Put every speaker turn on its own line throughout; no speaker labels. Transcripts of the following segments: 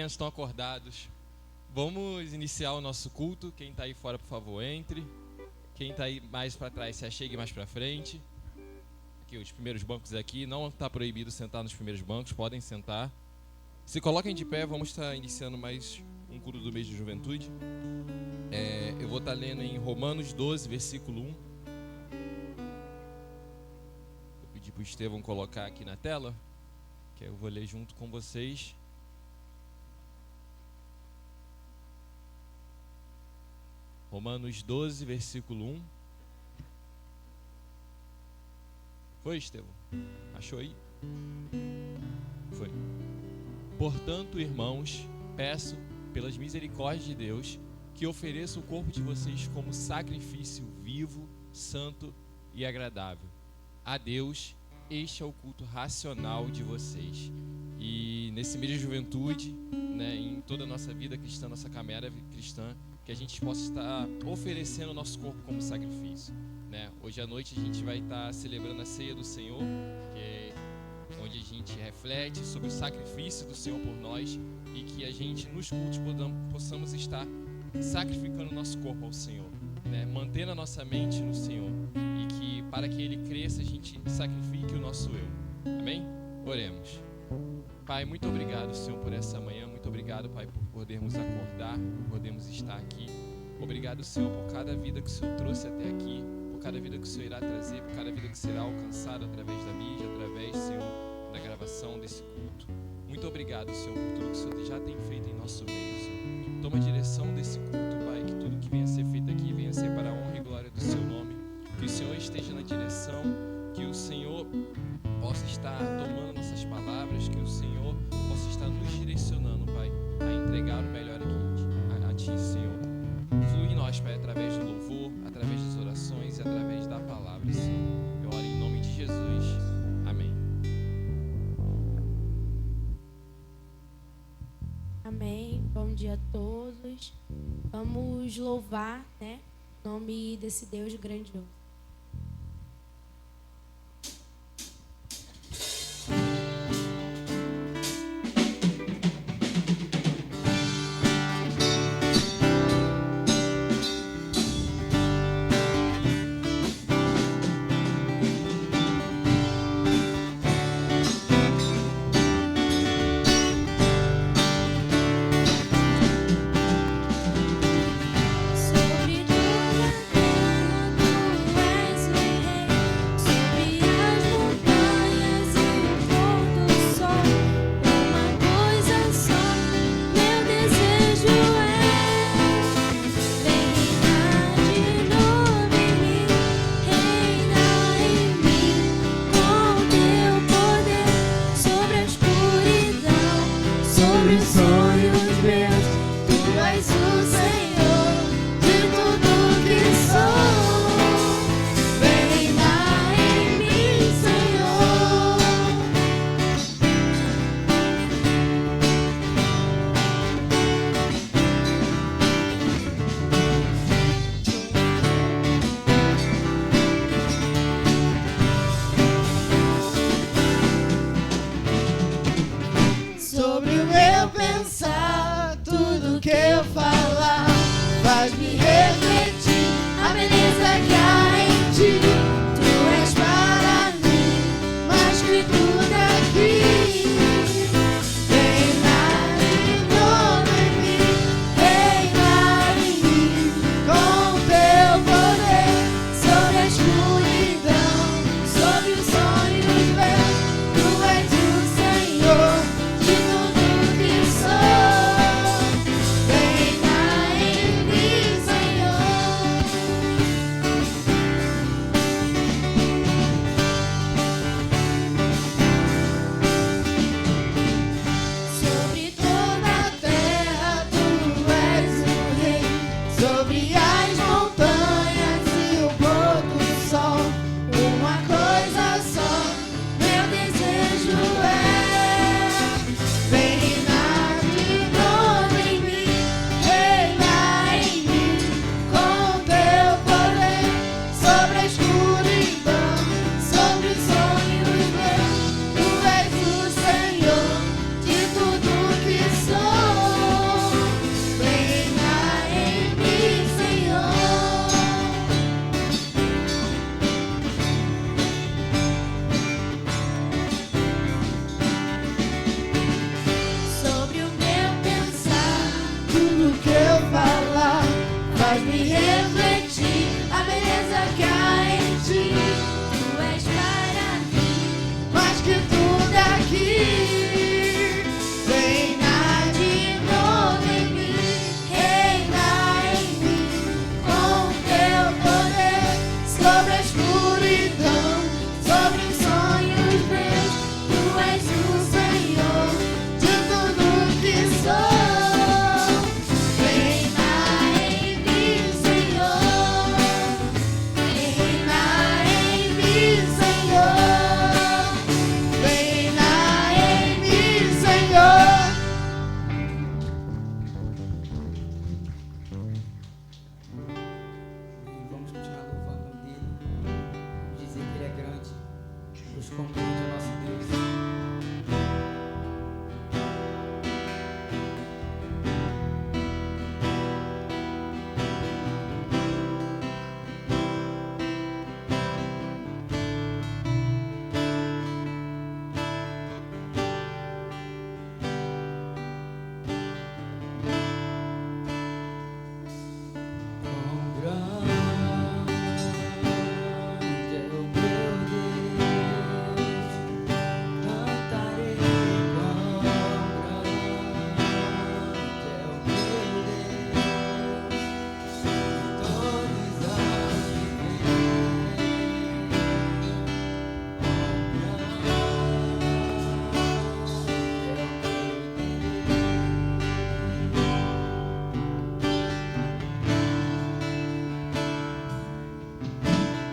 manhã, estão acordados. Vamos iniciar o nosso culto. Quem está aí fora, por favor, entre. Quem está aí mais para trás, se achegue mais para frente. Aqui, os primeiros bancos aqui. Não está proibido sentar nos primeiros bancos, podem sentar. Se coloquem de pé, vamos estar iniciando mais um culto do mês de juventude. Eu vou estar lendo em Romanos 12, versículo 1. Vou pedir para o Estevão colocar aqui na tela, que eu vou ler junto com vocês. Romanos 12, versículo 1. Foi, Estevão? Achou aí? Foi. Portanto, irmãos, peço, pelas misericórdias de Deus, que ofereça o corpo de vocês como sacrifício vivo, santo e agradável. A Deus, este é o culto racional de vocês. E nesse mês de juventude, né, em toda a nossa vida cristã, nossa caminhada cristã, que a gente possa estar oferecendo o nosso corpo como sacrifício, né? Hoje à noite a gente vai estar celebrando a ceia do Senhor, que é onde a gente reflete sobre o sacrifício do Senhor por nós, e que a gente nos cultos possamos estar sacrificando o nosso corpo ao Senhor, né? Mantendo a nossa mente no Senhor, e que para que Ele cresça a gente sacrifique o nosso eu. Amém? Oremos. Pai, muito obrigado, Senhor, por essa manhã. Muito obrigado, Pai, por podermos acordar, por podermos estar aqui. Obrigado, Senhor, por cada vida que o Senhor trouxe até aqui, por cada vida que o Senhor irá trazer, por cada vida que será alcançada através da mídia, através, Senhor, da gravação desse culto. Muito obrigado, Senhor, por tudo que o Senhor já tem feito em nosso meio, Senhor. Toma a direção desse culto, Pai, que tudo que venha a ser feito aqui venha a ser para a honra e glória do Seu nome. Que o Senhor esteja na direção, que o Senhor possa estar tomando nossas palavras, que o Senhor possa estar nos direcionando, Pai, a entregar o melhor aqui a Ti, Senhor. Flui em nós, Pai, através do louvor, através das orações e através da palavra, Senhor. Eu oro em nome de Jesus. Amém.
Amém. Bom dia a todos. Vamos louvar, né, o nome desse Deus grandioso.
Sobre o meu pensar.
e refletir a beleza que há em ti. Tu és para mim mais que tudo aqui. Reina de novo em mim, reina em mim, com teu poder sobre a escuridão, sobre os sonhos meus. Tu és o Senhor de tudo que sou. Reina em mim, Senhor. Reina em mim, Senhor. Reina em mim, Senhor.
E vamos continuar louvando o nome dele. Dizer que ele é grande. Os comuns do nosso Deus. Quão grande é o meu Deus, cantarei. Quão grande é o meu Deus, todos hão de ver. Quão grande é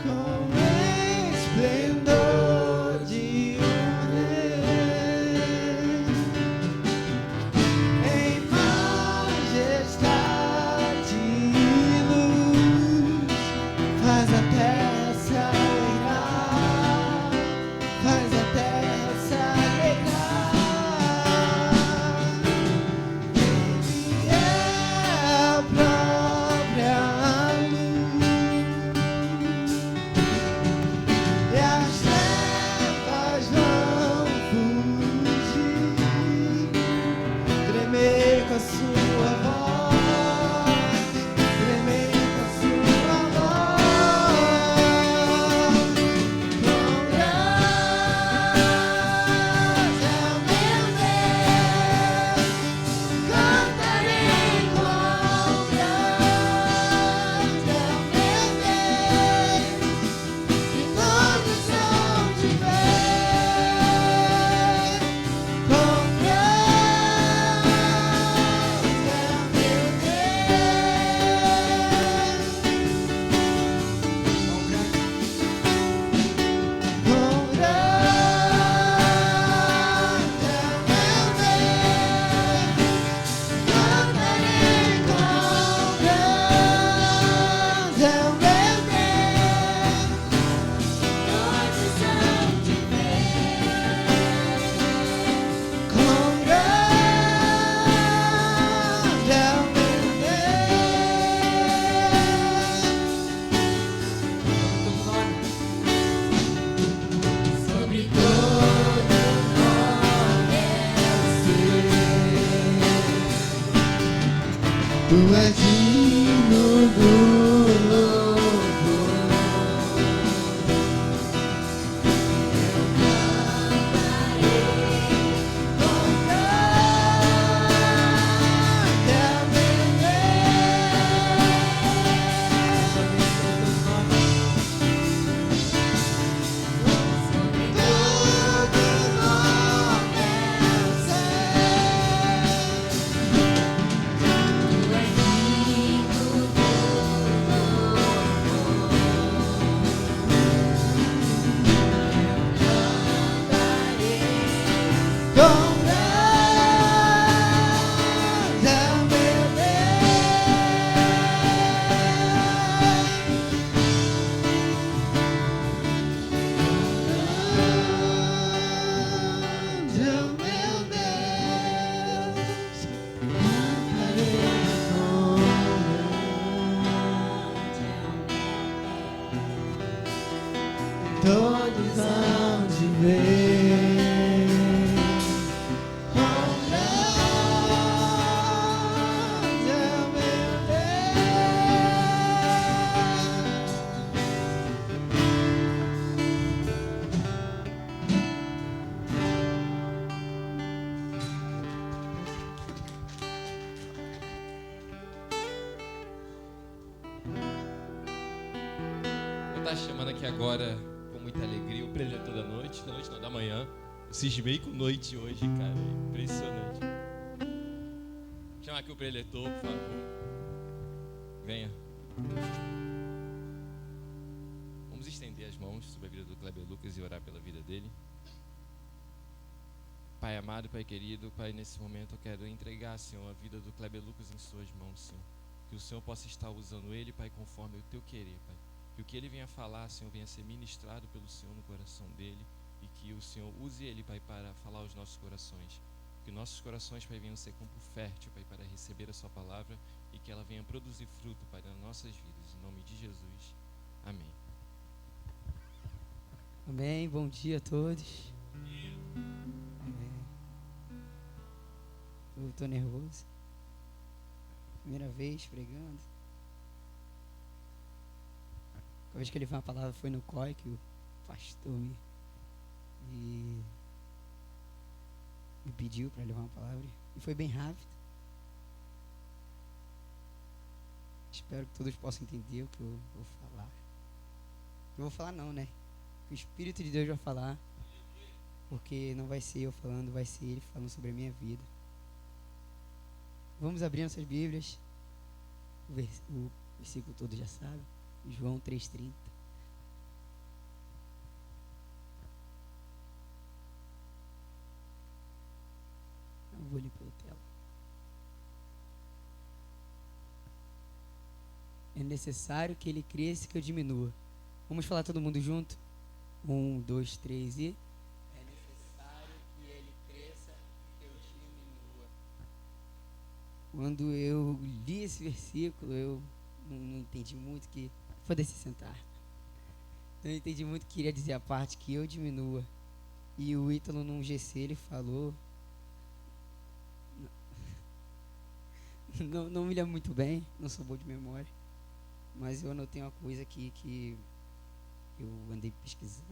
Com esplendor de rei, em majestade e luz, faz a terra se alegrar, faz a terra se alegrar. Ele é a própria luz. E as trevas vão fugir, tremer com a sua voz, tremer com a sua voz. Quão grande é o meu Deus, cantarei. Quão grande é o meu Deus, e todos hão de ver. Quão grande é o meu Deus. Quão grande é o meu Deus, cantarei. Quão grande é o meu Deus, todos hão de ver. Quão grande é o meu
sobre todo nome é
Tu és digno do louvor. Quão grande é o meu Deus, todo nome é seu.
Tu és digno do
estar chamando aqui agora com muita alegria o preletor da noite não, da manhã. Eu cismei com noite hoje, cara, impressionante. Vou chamar aqui o preletor, por favor. Venha. Vamos estender as mãos sobre a vida do Kleber Lucas e orar pela vida dele. Pai amado, Pai querido, Pai, nesse momento eu quero entregar, Senhor, a vida do Kleber Lucas em suas mãos, Senhor. Que o Senhor possa estar usando ele, Pai, conforme o teu querer, Pai. Que o que ele venha falar, Senhor, venha ser ministrado pelo Senhor no coração dele. E que o Senhor use ele, Pai, para falar aos nossos corações. Que nossos corações, Pai, venham ser campo fértil, Pai, para receber a sua palavra. E que ela venha produzir fruto, Pai, nas nossas vidas. Em nome de Jesus. Amém.
Amém, bom dia a todos. Eu tô nervoso. Primeira vez pregando. A vez que ele fez uma palavra foi no COI, que o pastor me pediu para levar uma palavra. E foi bem rápido. Espero que todos possam entender o que eu vou falar. Eu vou falar não, né? O Espírito de Deus vai falar. Porque não vai ser eu falando, vai ser Ele falando sobre a minha vida. Vamos abrir nossas Bíblias. O versículo todo já sabe. João 3,30. Eu vou ler pela tela. É necessário que ele cresça e que eu diminua. Vamos falar todo mundo junto? 1, 2, 3 e... É necessário que ele cresça e que eu diminua. Quando eu li esse versículo, eu não entendi muito que... Pode se sentar. Não entendi muito que queria dizer a parte que eu diminua. E o Ítalo num GC ele falou... Não me lembro muito bem, não sou bom de memória. Mas eu anotei uma coisa aqui que eu andei pesquisando.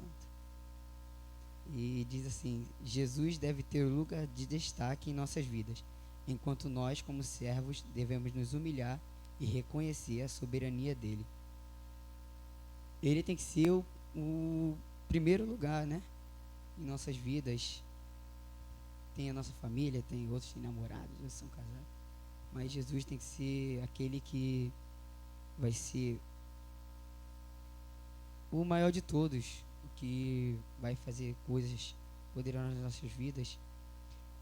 E diz assim: Jesus deve ter lugar de destaque em nossas vidas, enquanto nós, como servos, devemos nos humilhar e reconhecer a soberania dele. Ele tem que ser o primeiro lugar, né? Em nossas vidas. Tem a nossa família, tem outros têm namorados, outros são casados. Mas Jesus tem que ser aquele que vai ser o maior de todos, o que vai fazer coisas poderosas nas nossas vidas.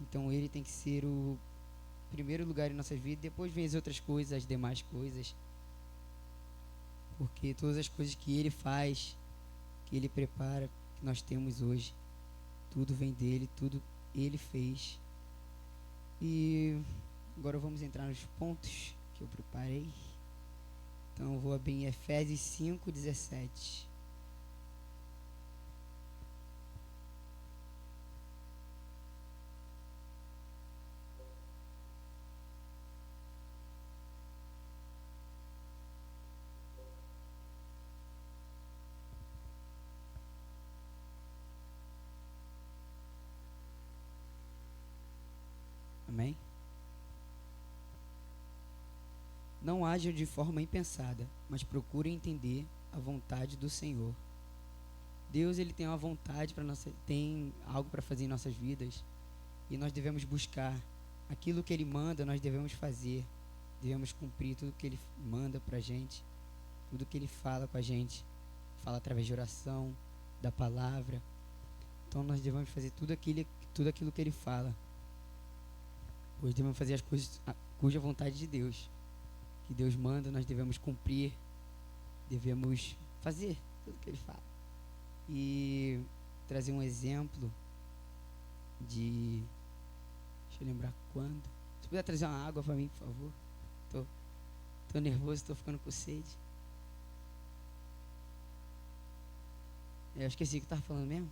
Então ele tem que ser o primeiro lugar em nossas vidas. Depois vem as outras coisas, as demais coisas. Porque todas as coisas que ele faz, que ele prepara, que nós temos hoje, tudo vem dele, tudo ele fez. E agora vamos entrar nos pontos que eu preparei. Então eu vou abrir em Efésios 5:17. Amém? Não hajam de forma impensada, mas procurem entender a vontade do Senhor. Deus, ele tem uma vontade para nós, tem algo para fazer em nossas vidas, e nós devemos buscar aquilo que ele manda. Nós devemos fazer, devemos cumprir tudo que ele manda para a gente, tudo que ele fala com a gente, fala através de oração, da palavra. Então nós devemos fazer tudo aquilo que ele fala, pois devemos fazer as coisas cuja vontade de Deus, que Deus manda, nós devemos cumprir, devemos fazer tudo que ele fala. E trazer um exemplo de... Deixa eu lembrar quando. Se puder trazer uma água para mim, por favor. Tô nervoso, tô ficando com sede. Eu esqueci o que eu estava falando mesmo.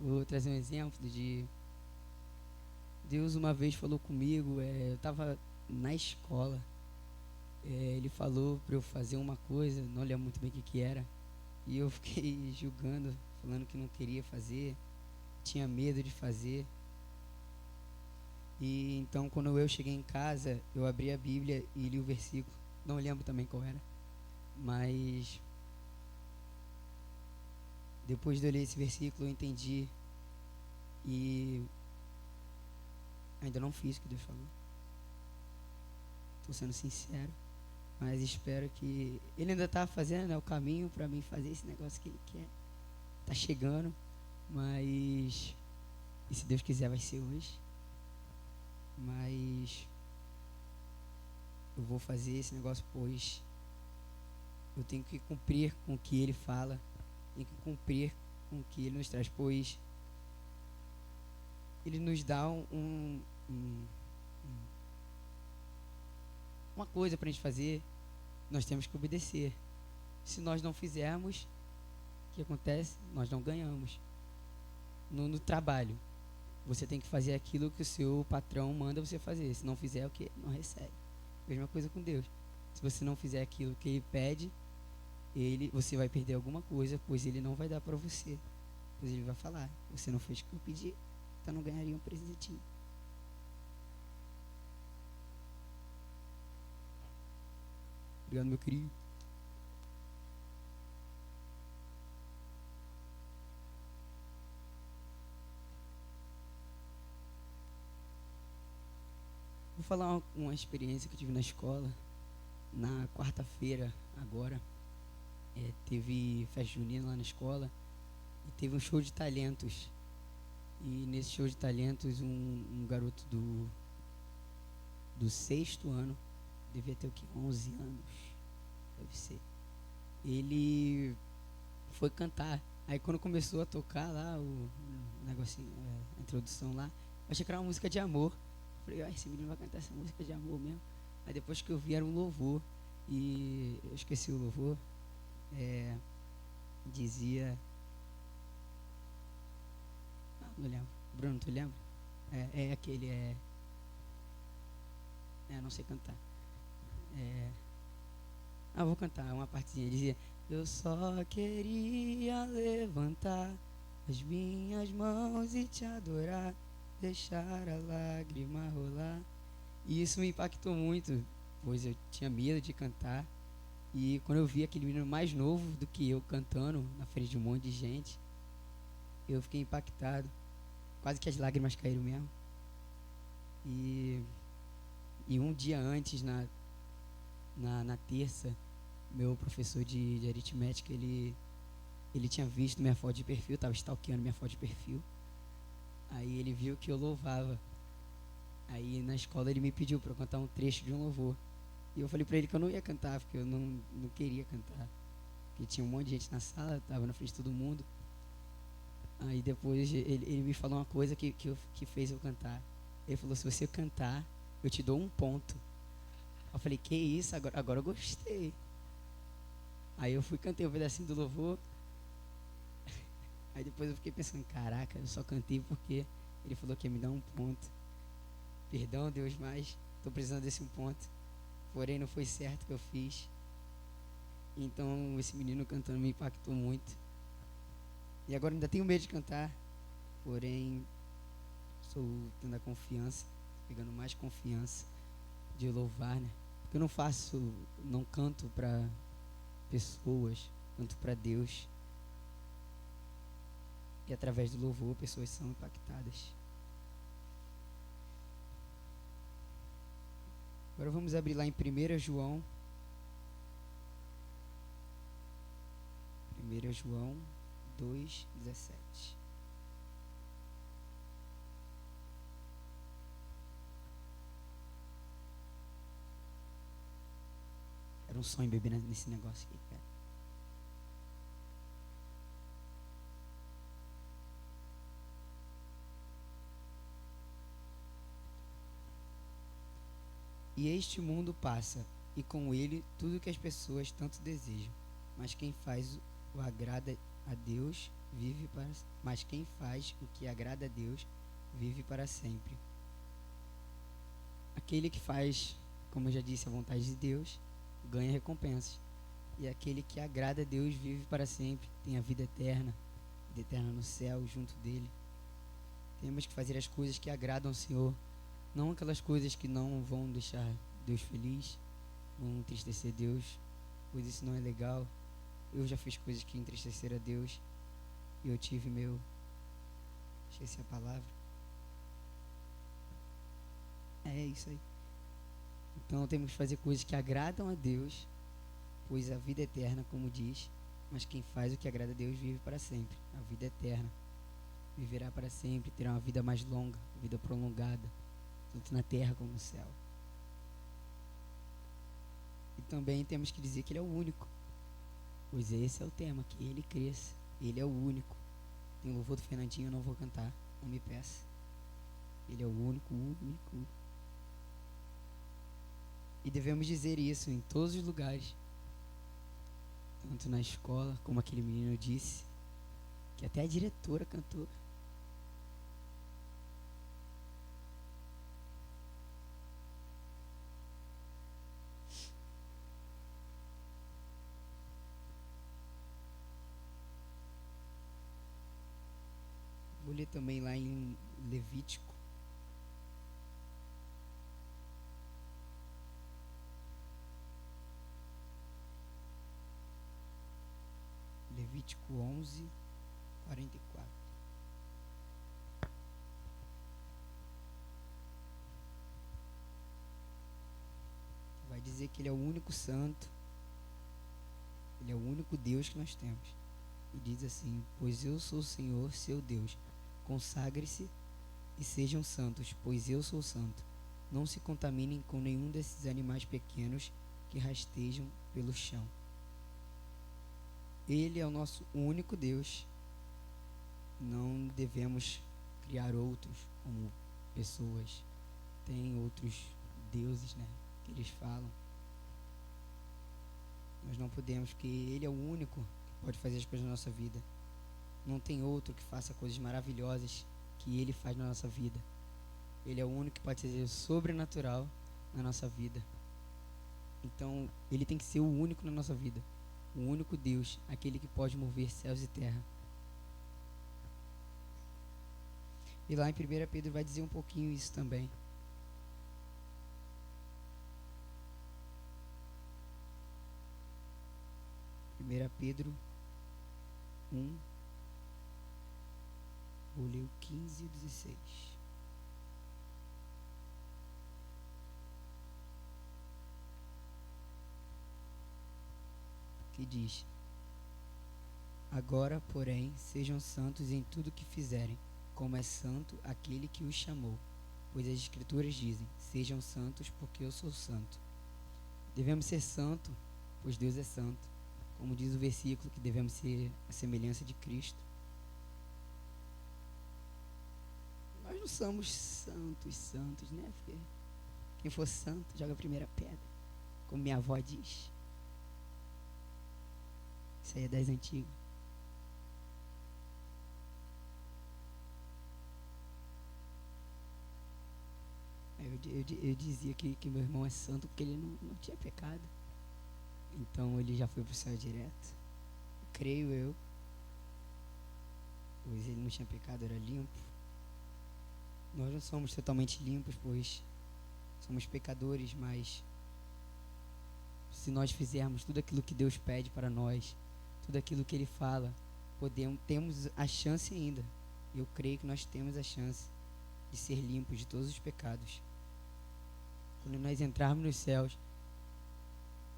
Vou trazer um exemplo de... Deus uma vez falou comigo, eu estava na escola. Ele falou para eu fazer uma coisa, não lembro muito bem o que era. E eu fiquei julgando, falando que não queria fazer, tinha medo de fazer. E então quando eu cheguei em casa, eu abri a Bíblia e li o versículo. Não lembro também qual era, Mas depois de eu ler esse versículo, eu entendi e ainda não fiz o que Deus falou. Estou sendo sincero, mas espero que Ele ainda está fazendo, né, o caminho para mim fazer esse negócio que Ele quer. Tá chegando, mas e se Deus quiser vai ser hoje. Mas eu vou fazer esse negócio, pois eu tenho que cumprir com o que Ele fala, tenho que cumprir com o que Ele nos traz, pois Ele nos dá uma coisa para a gente fazer, nós temos que obedecer. Se nós não fizermos, o que acontece? Nós não ganhamos. No trabalho, você tem que fazer aquilo que o seu patrão manda você fazer. Se não fizer, o que? Não recebe. Mesma coisa com Deus. Se você não fizer aquilo que Ele pede, você vai perder alguma coisa, pois Ele não vai dar para você. Pois Ele vai falar: você não fez o que eu pedi, então não ganharia um presentinho. Obrigado, meu querido. Vou falar uma experiência que eu tive na escola. Na quarta-feira, agora, teve festa junina lá na escola e teve um show de talentos. E nesse show de talentos, um garoto do sexto ano, devia ter o quê? 11 anos, deve ser. Ele foi cantar. Aí quando começou a tocar lá o negocinho, a introdução lá, eu achei que era uma música de amor. Falei: esse menino vai cantar essa música de amor mesmo. Aí depois que eu vi, era um louvor. E eu esqueci o louvor. Dizia... não lembro. Bruno, tu lembra? Aquele... não sei cantar. Vou cantar uma partezinha. Dizia: eu só queria levantar as minhas mãos e te adorar, deixar a lágrima rolar. E isso me impactou muito, pois eu tinha medo de cantar. E quando eu vi aquele menino mais novo do que eu cantando na frente de um monte de gente, eu fiquei impactado. Quase que as lágrimas caíram mesmo. E um dia antes, na terça, meu professor de aritmética, ele tinha visto minha foto de perfil, estava stalkeando minha foto de perfil. Aí ele viu que eu louvava. Aí na escola ele me pediu para eu cantar um trecho de um louvor. E eu falei para ele que eu não ia cantar, porque eu não queria cantar. Porque tinha um monte de gente na sala, estava na frente de todo mundo. Aí depois ele me falou uma coisa que fez eu cantar. Ele falou: se você cantar, eu te dou 1 ponto. Eu falei: que isso? Agora eu gostei. Aí eu fui, cantei um pedacinho do louvor. Aí depois eu fiquei pensando: caraca, eu só cantei porque ele falou que ia me dar 1 ponto. Perdão, Deus, mas estou precisando desse 1 ponto. Porém, não foi certo o que eu fiz. Então, esse menino cantando me impactou muito. E agora ainda tenho medo de cantar. Porém, estou tendo a confiança, pegando mais confiança de louvar, né? Porque eu não canto para pessoas, canto para Deus. E através do louvor, pessoas são impactadas. Agora vamos abrir lá em 1 João. 1 João 2,17. Era um sonho beber nesse negócio aqui, cara. E este mundo passa, e com ele tudo que as pessoas tanto desejam. Mas quem faz o agrada a Deus vive para. Mas quem faz o que agrada a Deus vive para sempre. Aquele que faz, como eu já disse, a vontade de Deus ganha recompensas. E aquele que agrada a Deus vive para sempre, tem a vida eterna no céu junto dele. Temos que fazer as coisas que agradam ao Senhor. Não aquelas coisas que não vão deixar Deus feliz, vão entristecer Deus. pois isso não é legal. Eu já fiz coisas que entristeceram a Deus e eu tive meu... esqueci a palavra. É isso aí. Então temos que fazer coisas que agradam a Deus, pois a vida é eterna, como diz, mas quem faz o que agrada a Deus vive para sempre. A vida é eterna viverá para sempre, terá uma vida mais longa, vida prolongada, tanto na terra como no céu. E também temos que dizer que Ele é o único, pois esse é o tema, que Ele cresça. Ele é o único. Tem o louvor do Fernandinho, eu não vou cantar, não me peça. Ele é o único, único. E devemos dizer isso em todos os lugares, tanto na escola, como aquele menino disse, que até a diretora cantou. Vou ler também lá em Levítico. Levítico 11, 44. Vai dizer que Ele é o único santo. Ele é o único Deus que nós temos. E diz assim: pois eu sou o Senhor, seu Deus. Consagre-se e sejam santos, pois eu sou santo. Não se contaminem com nenhum desses animais pequenos que rastejam pelo chão. Ele é o nosso único Deus. Não devemos criar outros como pessoas. Tem outros deuses, né, que eles falam. Nós não podemos, porque Ele é o único que pode fazer as coisas na nossa vida. Não tem outro que faça coisas maravilhosas que Ele faz na nossa vida. Ele é o único que pode fazer o sobrenatural na nossa vida. Então, Ele tem que ser o único na nossa vida. O único Deus, aquele que pode mover céus e terra. E lá em 1 Pedro vai dizer um pouquinho isso também. Pedro 1, vou ler o 15 e 16. Que diz: agora, porém, sejam santos em tudo que fizerem, como é santo aquele que os chamou. Pois as Escrituras dizem: sejam santos, porque eu sou santo. Devemos ser santos, pois Deus é santo. Como diz o versículo, que devemos ser a semelhança de Cristo. Nós não somos santos, né, filho? Quem for santo, joga a primeira pedra, como minha avó diz. Isso aí é das antigas. Eu dizia que meu irmão é santo porque ele não tinha pecado. Então ele já foi para o céu direto. Creio eu. Pois ele não tinha pecado, era limpo. Nós não somos totalmente limpos, pois somos pecadores, mas se nós fizermos tudo aquilo que Deus pede para nós, tudo aquilo que Ele fala, temos a chance ainda. Eu creio que nós temos a chance de ser limpos de todos os pecados. Quando nós entrarmos nos céus,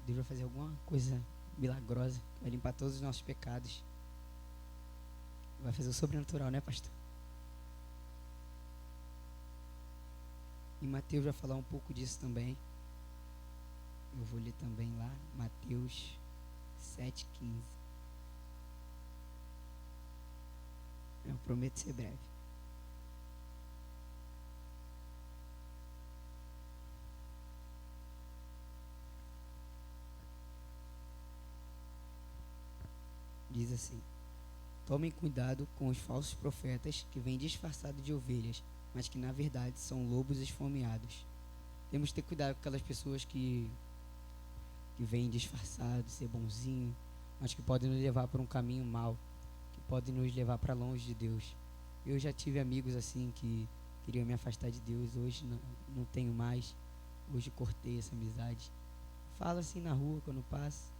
Deus vai fazer alguma coisa milagrosa, vai limpar todos os nossos pecados. Vai fazer o sobrenatural, né, pastor? E Mateus vai falar um pouco disso também. Eu vou ler também lá, Mateus 7,15. Eu prometo ser breve. Diz assim: tomem cuidado com os falsos profetas que vêm disfarçados de ovelhas, mas que na verdade são lobos esfomeados. Temos que ter cuidado com aquelas pessoas que vêm disfarçados, ser bonzinho, mas que podem nos levar para um caminho mau, que podem nos levar para longe de Deus. Eu já tive amigos assim que queriam me afastar de Deus, hoje não tenho mais. Hoje cortei essa amizade. Falo assim na rua quando passo,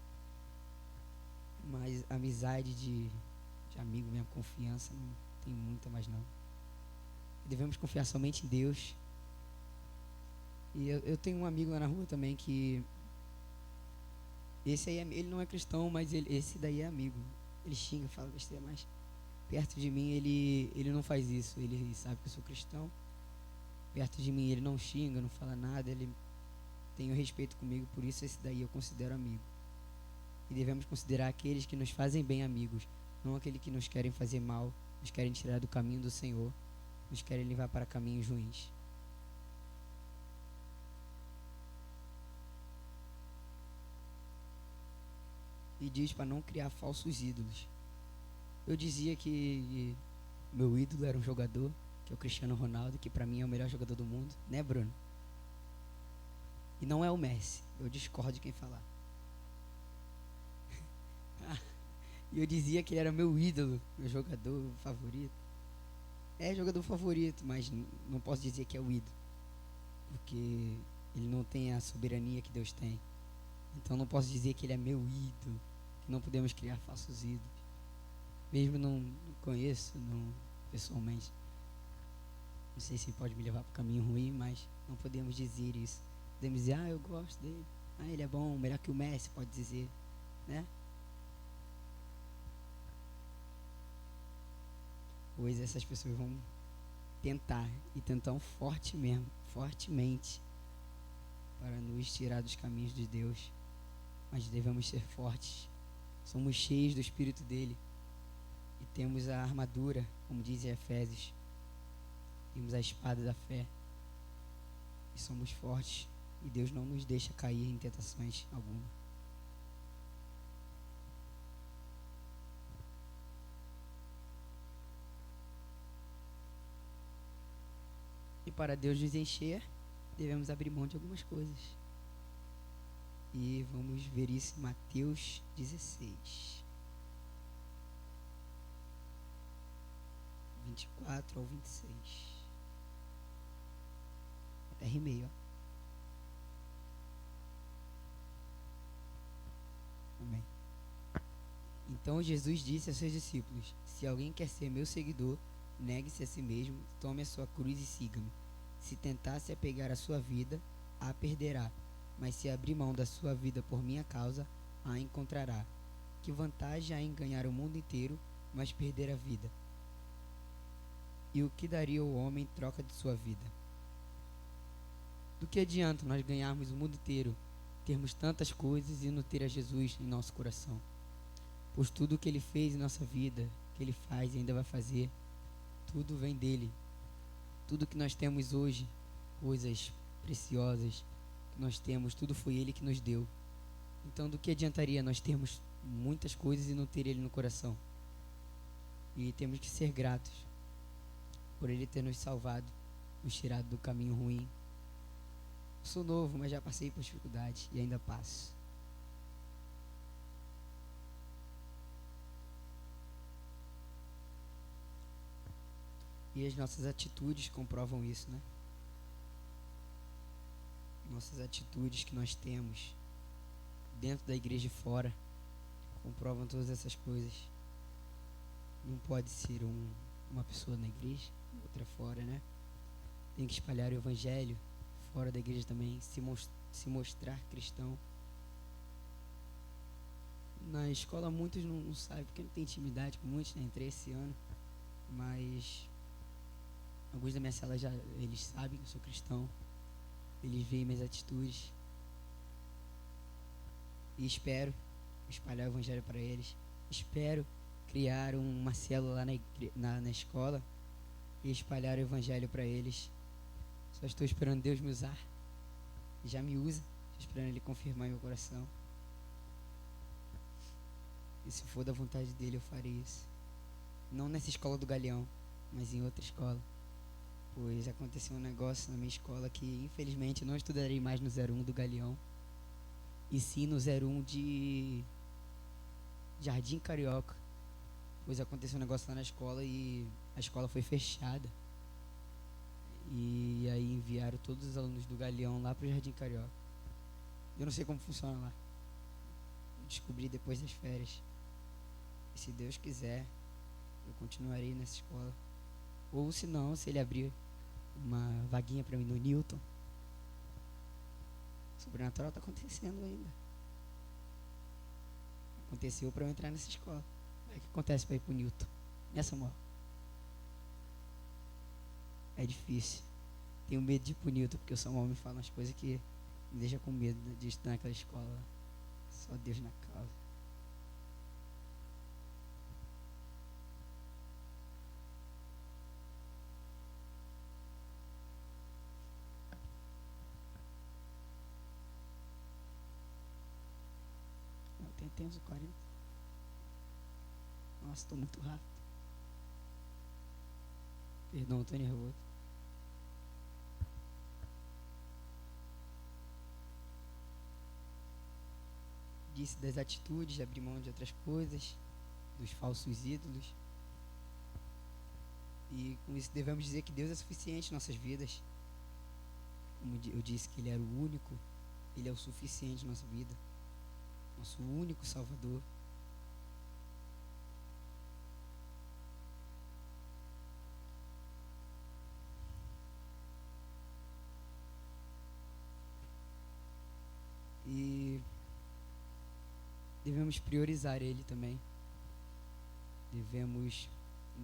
Mas amizade de amigo mesmo, confiança, não tem muita mais não. Devemos confiar somente em Deus. E eu tenho um amigo lá na rua também que esse aí, ele não é cristão, mas esse daí é amigo. Ele xinga, fala besteira, mas perto de mim ele não faz isso. Ele sabe que eu sou cristão. Perto de mim ele não xinga, não fala nada, ele tem o respeito comigo, por isso esse daí eu considero amigo. E devemos considerar aqueles que nos fazem bem amigos, não aqueles que nos querem fazer mal, nos querem tirar do caminho do Senhor, nos querem levar para caminhos ruins. E diz para não criar falsos ídolos. Eu dizia que meu ídolo era um jogador, que é o Cristiano Ronaldo, que para mim é o melhor jogador do mundo, né, Bruno? E não é o Messi. Eu discordo de quem falar. E eu dizia que ele era meu ídolo, meu jogador favorito. É jogador favorito, mas não posso dizer que é o ídolo, porque ele não tem a soberania que Deus tem. Então não posso dizer que ele é meu ídolo, que não podemos criar falsos ídolos. Mesmo não conheço pessoalmente. Não sei se pode me levar para o caminho ruim, mas não podemos dizer isso. Podemos dizer, eu gosto dele. Ele é bom, melhor que o Messi, pode dizer, né? Pois essas pessoas vão tentar, e tentar fortemente, para nos tirar dos caminhos de Deus. Mas devemos ser fortes. Somos cheios do Espírito dele. E temos a armadura, como diz em Efésios. Temos a espada da fé. E somos fortes. E Deus não nos deixa cair em tentações alguma. E para Deus nos encher, devemos abrir mão de algumas coisas. E vamos ver isso em Mateus 16. 24 ao 26. Até rimei, ó. Amém. Então Jesus disse a seus discípulos: se alguém quer ser meu seguidor, negue-se a si mesmo, tome a sua cruz e siga-me. Se tentar se apegar à sua vida, a perderá. Mas se abrir mão da sua vida por minha causa, a encontrará. Que vantagem há em ganhar o mundo inteiro, mas perder a vida? E o que daria o homem em troca de sua vida? Do que adianta nós ganharmos o mundo inteiro, termos tantas coisas e não ter a Jesus em nosso coração? Pois tudo o que Ele fez em nossa vida, que Ele faz e ainda vai fazer, tudo vem dEle. Tudo que nós temos hoje, coisas preciosas que nós temos, tudo foi Ele que nos deu. Então do que adiantaria nós termos muitas coisas e não ter Ele no coração? E temos que ser gratos por Ele ter nos salvado, nos tirado do caminho ruim. Eu sou novo, mas já passei por dificuldades e ainda passo. E as nossas atitudes comprovam isso, né? Nossas atitudes que nós temos dentro da igreja e fora comprovam todas essas coisas. Não pode ser uma pessoa na igreja, outra fora, né? Tem que espalhar o evangelho fora da igreja também, se mostrar cristão. Na escola muitos não sabem, porque não tem intimidade com muitos, né? Entrei esse ano, mas alguns da minha sala eles sabem que eu sou cristão. Eles veem minhas atitudes. E espero espalhar o evangelho para eles. Espero criar uma célula lá na escola e espalhar o evangelho para eles. Só estou esperando Deus me usar. E já me usa. Estou esperando Ele confirmar meu coração. E se for da vontade dEle, eu farei isso. Não nessa escola do Galeão, mas em outra escola. Pois aconteceu um negócio na minha escola que, infelizmente, eu não estudarei mais no 01 do Galeão, e sim no 01 de Jardim Carioca. Pois aconteceu um negócio lá na escola e a escola foi fechada. E aí enviaram todos os alunos do Galeão lá para o Jardim Carioca. Eu não sei como funciona lá. Eu descobri depois das férias. E se Deus quiser, eu continuarei nessa escola. Ou se não, se ele abrir uma vaguinha para mim no Newton, o sobrenatural está acontecendo ainda. Aconteceu para eu entrar nessa escola. O que acontece para ir pro Newton? Nessa moral. É difícil. Tenho medo de ir pro Newton, porque o Samuel me fala umas coisas que me deixa com medo de estudar naquela escola. Só Deus na causa. Tem uns 40. Nossa, estou muito rápido. Perdão, estou nervoso. Disse das atitudes, de abrir mão de outras coisas, dos falsos ídolos. E com isso devemos dizer que Deus é suficiente em nossas vidas. Como eu disse que Ele era o único, Ele é o suficiente em nossa vida. Nosso único Salvador. E devemos priorizar Ele também. Devemos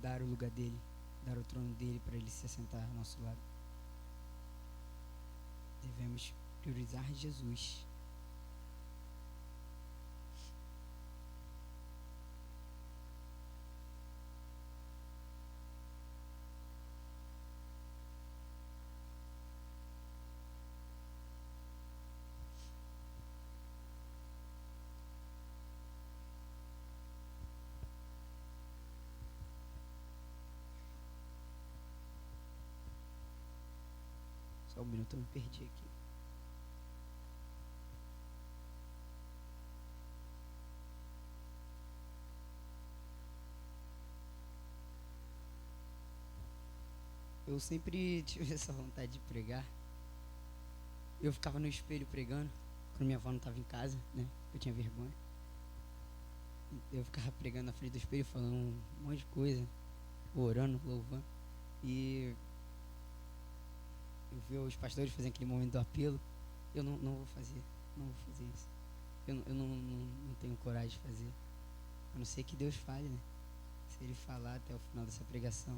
dar o lugar dele, dar o trono dele para Ele se assentar ao nosso lado. Devemos priorizar Jesus. Só um minuto, eu me perdi aqui. Eu sempre tive essa vontade de pregar. Eu ficava no espelho pregando, quando minha avó não estava em casa, né? Eu tinha vergonha. Eu ficava pregando na frente do espelho, falando um monte de coisa, orando, louvando. E eu vi os pastores fazendo aquele momento do apelo. Eu não vou fazer isso. Eu não tenho coragem de fazer. A não ser que Deus fale, né? Se Ele falar até o final dessa pregação.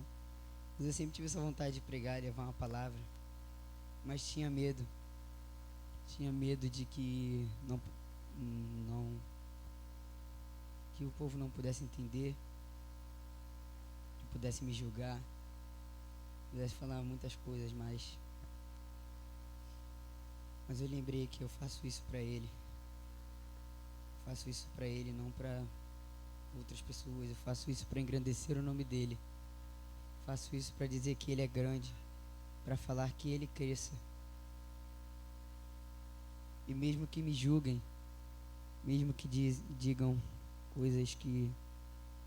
Mas eu sempre tive essa vontade de pregar e levar uma palavra. Mas tinha medo. Tinha medo de que que o povo não pudesse entender, que pudesse me julgar, pudesse falar muitas coisas, mas eu lembrei que eu faço isso para Ele. Faço isso para Ele, não para outras pessoas. Eu faço isso para engrandecer o nome dEle. Faço isso para dizer que Ele é grande, para falar que Ele cresça. E mesmo que me julguem, mesmo que digam coisas que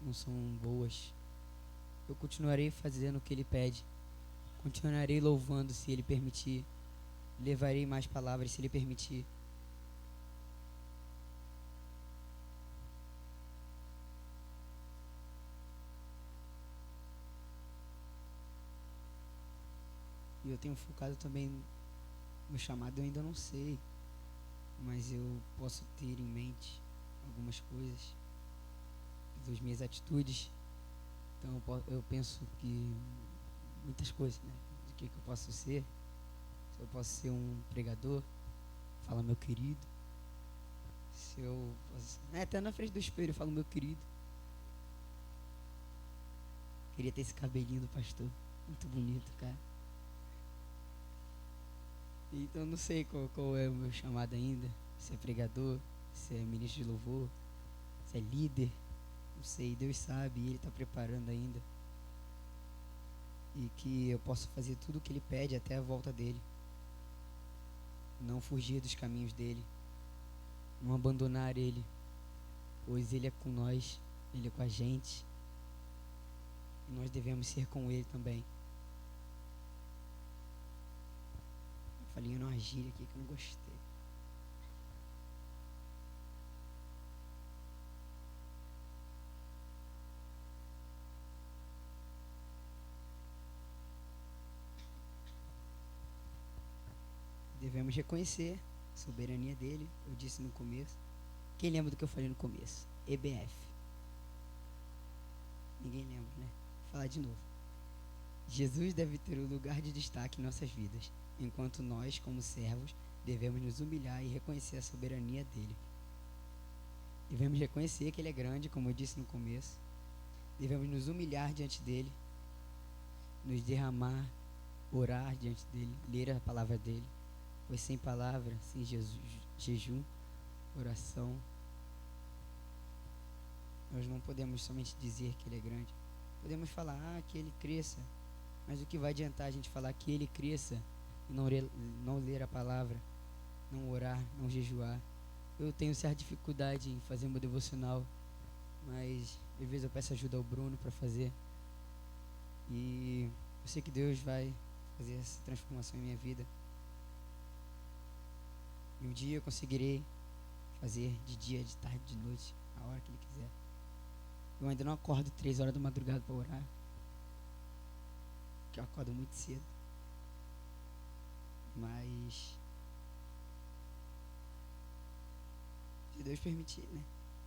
não são boas, eu continuarei fazendo o que Ele pede. Continuarei louvando se Ele permitir. Levarei mais palavras se Ele permitir. E eu tenho focado também no chamado, eu ainda não sei, mas eu posso ter em mente algumas coisas das minhas atitudes. Então eu penso que muitas coisas, né? De que eu posso ser. Se eu posso ser um pregador, fala meu querido. Se eu posso, até na frente do espelho eu falo meu querido. Queria ter esse cabelinho do pastor, muito bonito, cara. Então eu não sei qual é o meu chamado ainda. Se é pregador, se é ministro de louvor, se é líder. Não sei, Deus sabe e Ele está preparando ainda. E que eu possa fazer tudo o que Ele pede até a volta dEle. Não fugir dos caminhos dEle. Não abandonar Ele. Pois Ele é com nós, Ele é com a gente. E nós devemos ser com Ele também. Eu falei uma gíria aqui que eu não gostei. devemos reconhecer a soberania dele. Eu disse no começo. Quem lembra do que eu falei no começo? EBF. Ninguém lembra, né? Vou falar de novo. Jesus deve ter o lugar de destaque em nossas vidas, enquanto nós, como servos, devemos nos humilhar e reconhecer a soberania dele. Devemos reconhecer que ele é grande, como eu disse no começo. Devemos nos humilhar diante dele, nos derramar, orar diante dele, ler a palavra dele. Pois sem palavra, sem jejum, oração, nós não podemos somente dizer que ele é grande. Podemos falar, que ele cresça, mas o que vai adiantar a gente falar que ele cresça e não ler a palavra, não orar, não jejuar? Eu tenho certa dificuldade em fazer meu devocional, mas às vezes eu peço ajuda ao Bruno para fazer, e eu sei que Deus vai fazer essa transformação em minha vida, e um dia eu conseguirei fazer de dia, de tarde, de noite, a hora que ele quiser. Eu ainda não acordo 3 horas da madrugada para orar, porque eu acordo muito cedo, mas se Deus permitir, né?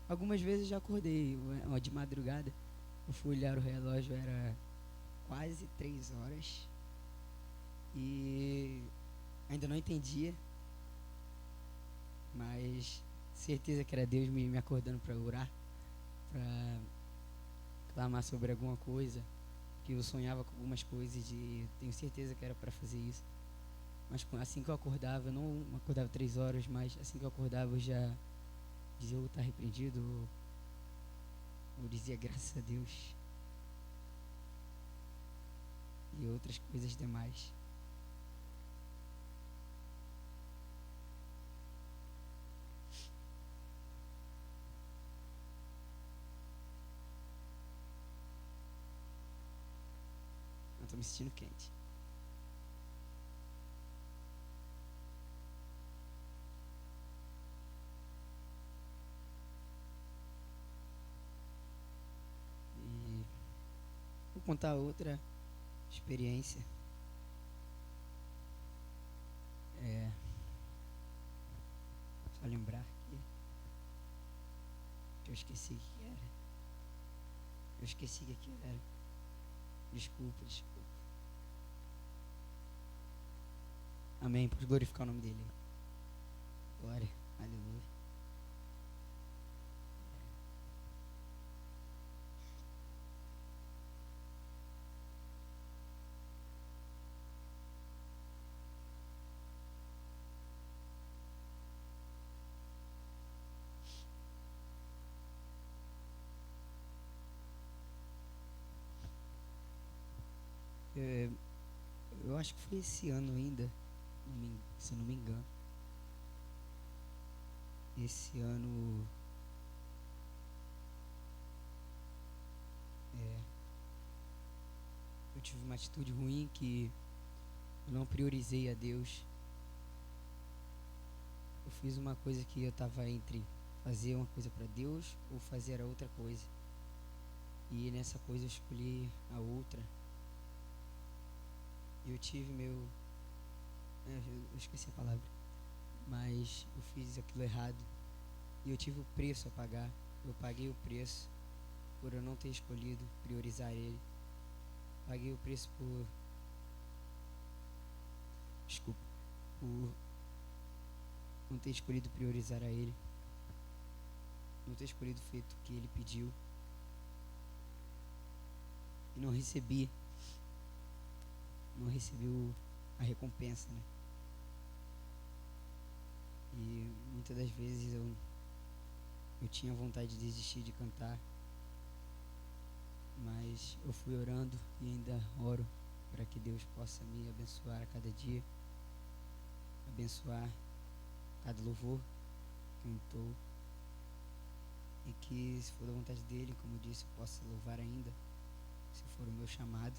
Algumas vezes eu já acordei de madrugada. Eu fui olhar o relógio, era quase 3 horas. E ainda não entendia. Mas certeza que era Deus me acordando para orar, para clamar sobre alguma coisa. Que eu sonhava com algumas coisas e tenho certeza que era para fazer isso. Mas assim que eu acordava, eu não acordava 3 horas, mas assim que eu acordava eu já dizia, eu estar repreendido, ou dizia graças a Deus, e outras coisas demais. Eu estou me sentindo quente. Vou contar outra experiência. Só lembrar que eu esqueci o que era. Eu esqueci o que era. Desculpa. Amém. Pode glorificar o nome dele. Glória. Aleluia. Eu acho que foi esse ano ainda, se eu não me engano. Esse ano eu tive uma atitude ruim, que eu não priorizei a Deus. Eu fiz uma coisa que eu estava entre fazer uma coisa para Deus ou fazer a outra coisa, e nessa coisa eu escolhi a outra. Eu tive eu esqueci a palavra, mas eu fiz aquilo errado e eu tive o preço a pagar. Eu paguei o preço por eu não ter escolhido priorizar ele. Paguei o preço por não ter escolhido priorizar a ele, não ter escolhido feito o que ele pediu, e não recebi a recompensa, né? E muitas das vezes eu tinha vontade de desistir de cantar, mas eu fui orando e ainda oro para que Deus possa me abençoar a cada dia, abençoar cada louvor que eu entoo, e que, se for da vontade dele, como eu disse, eu possa louvar ainda, se for o meu chamado.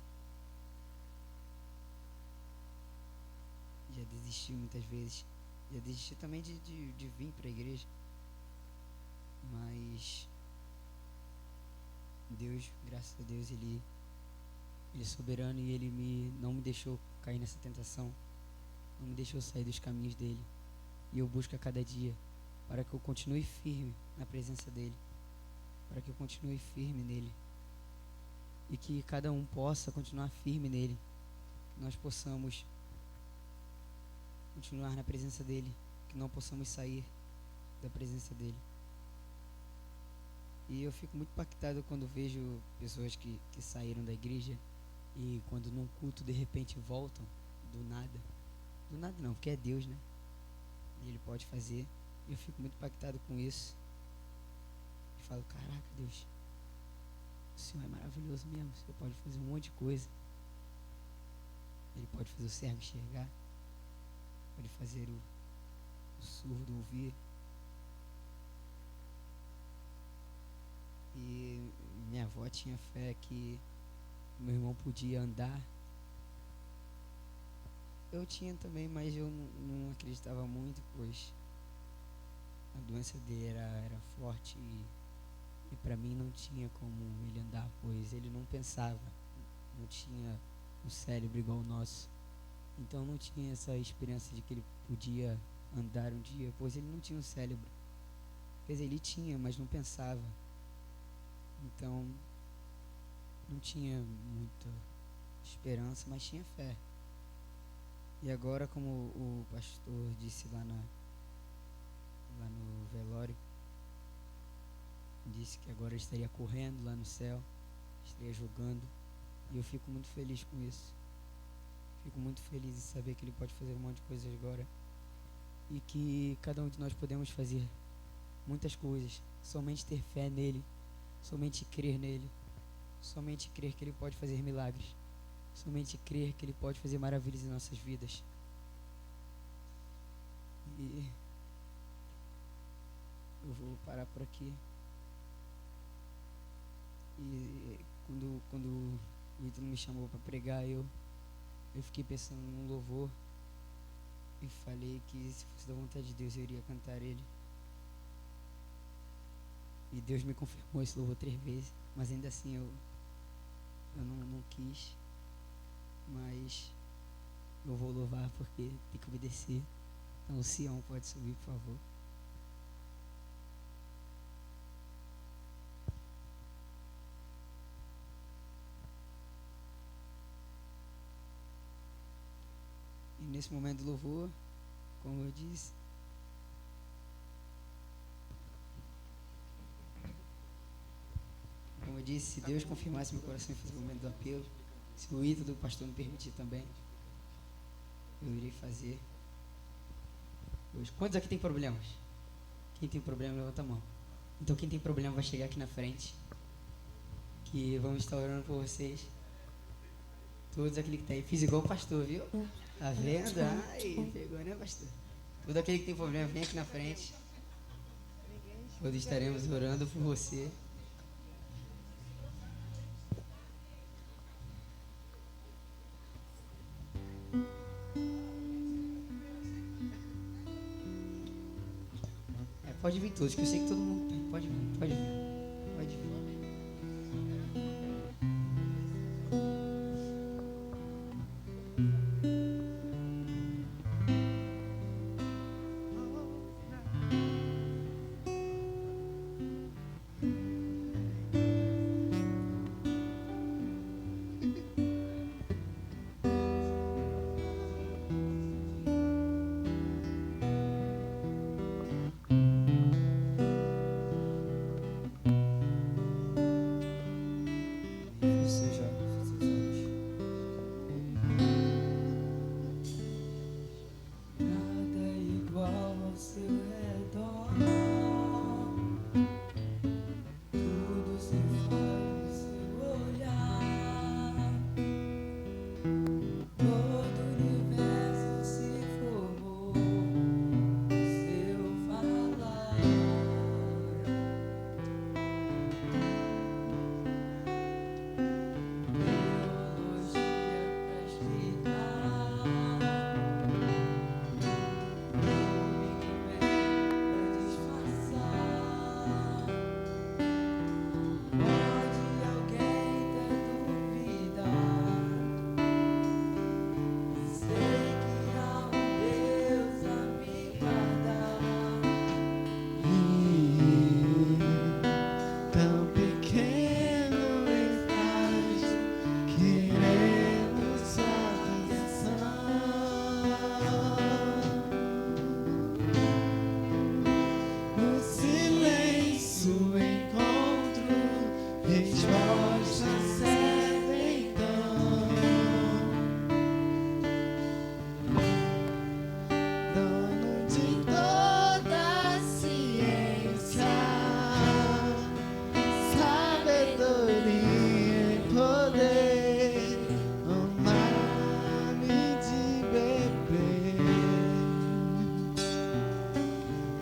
Já desisti muitas vezes, já desisti também de vir para a igreja, mas Deus, graças a Deus, ele é soberano, e ele não me deixou cair nessa tentação. não me deixou sair dos caminhos dele. E eu busco a cada dia para que eu continue firme na presença dele, para que eu continue firme nele, e que cada um possa continuar firme nele, que nós possamos continuar na presença dele, que não possamos sair da presença dele. E eu fico muito impactado quando vejo pessoas que saíram da igreja e quando num culto de repente voltam do nada. Do nada não, porque é Deus, né? E ele pode fazer. E eu fico muito impactado com isso. E falo, caraca, Deus, o Senhor é maravilhoso mesmo. O Senhor pode fazer um monte de coisa. Ele pode fazer o cego enxergar. Pode fazer o surdo ouvir. E minha avó tinha fé que meu irmão podia andar. Eu tinha também, mas eu não acreditava muito, pois a doença dele era forte e para mim não tinha como ele andar, pois ele não pensava, não tinha um cérebro igual o nosso. Então não tinha essa esperança de que ele podia andar um dia, pois ele não tinha um cérebro. Quer dizer, ele tinha, mas não pensava. Então não tinha muita esperança, mas tinha fé. E agora, como o pastor disse lá no velório, disse que agora ele estaria correndo lá no céu, estaria jogando, e eu fico muito feliz com isso. Fico muito feliz em saber que ele pode fazer um monte de coisas agora, e que cada um de nós podemos fazer muitas coisas, somente ter fé nele, somente crer nele, somente crer que ele pode fazer milagres, somente crer que ele pode fazer maravilhas em nossas vidas. E eu vou parar por aqui. E quando o Ítalo me chamou para pregar, eu fiquei pensando num louvor e falei que se fosse da vontade de Deus eu iria cantar ele. E Deus me confirmou esse louvor 3 vezes, mas ainda assim eu não quis. Mas eu vou louvar porque tem que obedecer. Então o Sião pode subir, por favor. E nesse momento do louvor, como eu disse, se Deus confirmasse meu coração e fizesse o momento do apelo, se o Ítalo do pastor me permitir também, eu irei fazer. Hoje. Quantos aqui tem problemas? Quem tem problema, levanta a mão. Então quem tem problema vai chegar aqui na frente, que vamos estar orando por vocês. Todos aquele que está aí. Fiz igual o pastor, viu? Tá vendo? Ai, pegou, né, pastor? Todo aquele que tem problema, vem aqui na frente. Todos estaremos orando por você. Pode vir todos, que eu sei que todo mundo tem. Pode vir, pode vir. Pode vir.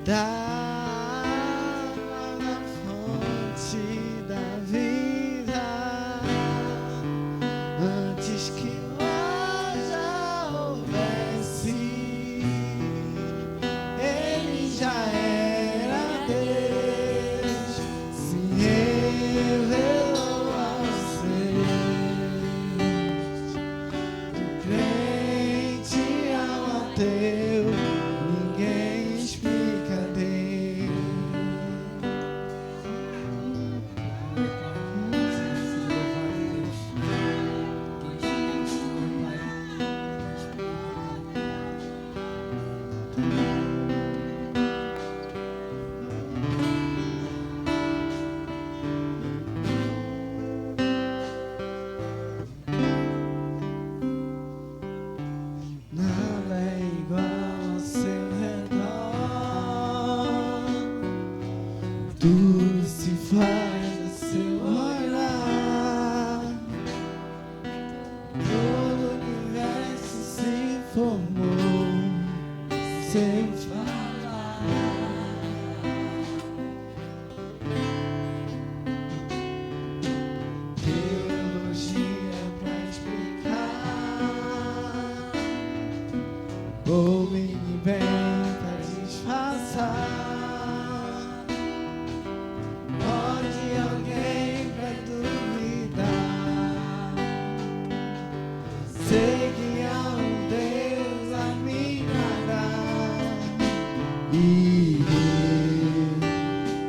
d'água na fonte da vida, antes que haja houvesse, ele já era Deus, se revelou aos seus. O crente ama teu, ninguém explica Deus. Nada é igual ao seu redor, tudo se faz no seu olhar, todo o universo se formou sem falar. Teologia pra explicar, ou mini bem pra disfarçar, pode alguém pra duvidar. Sei que há um Deus a me pagar, e eu,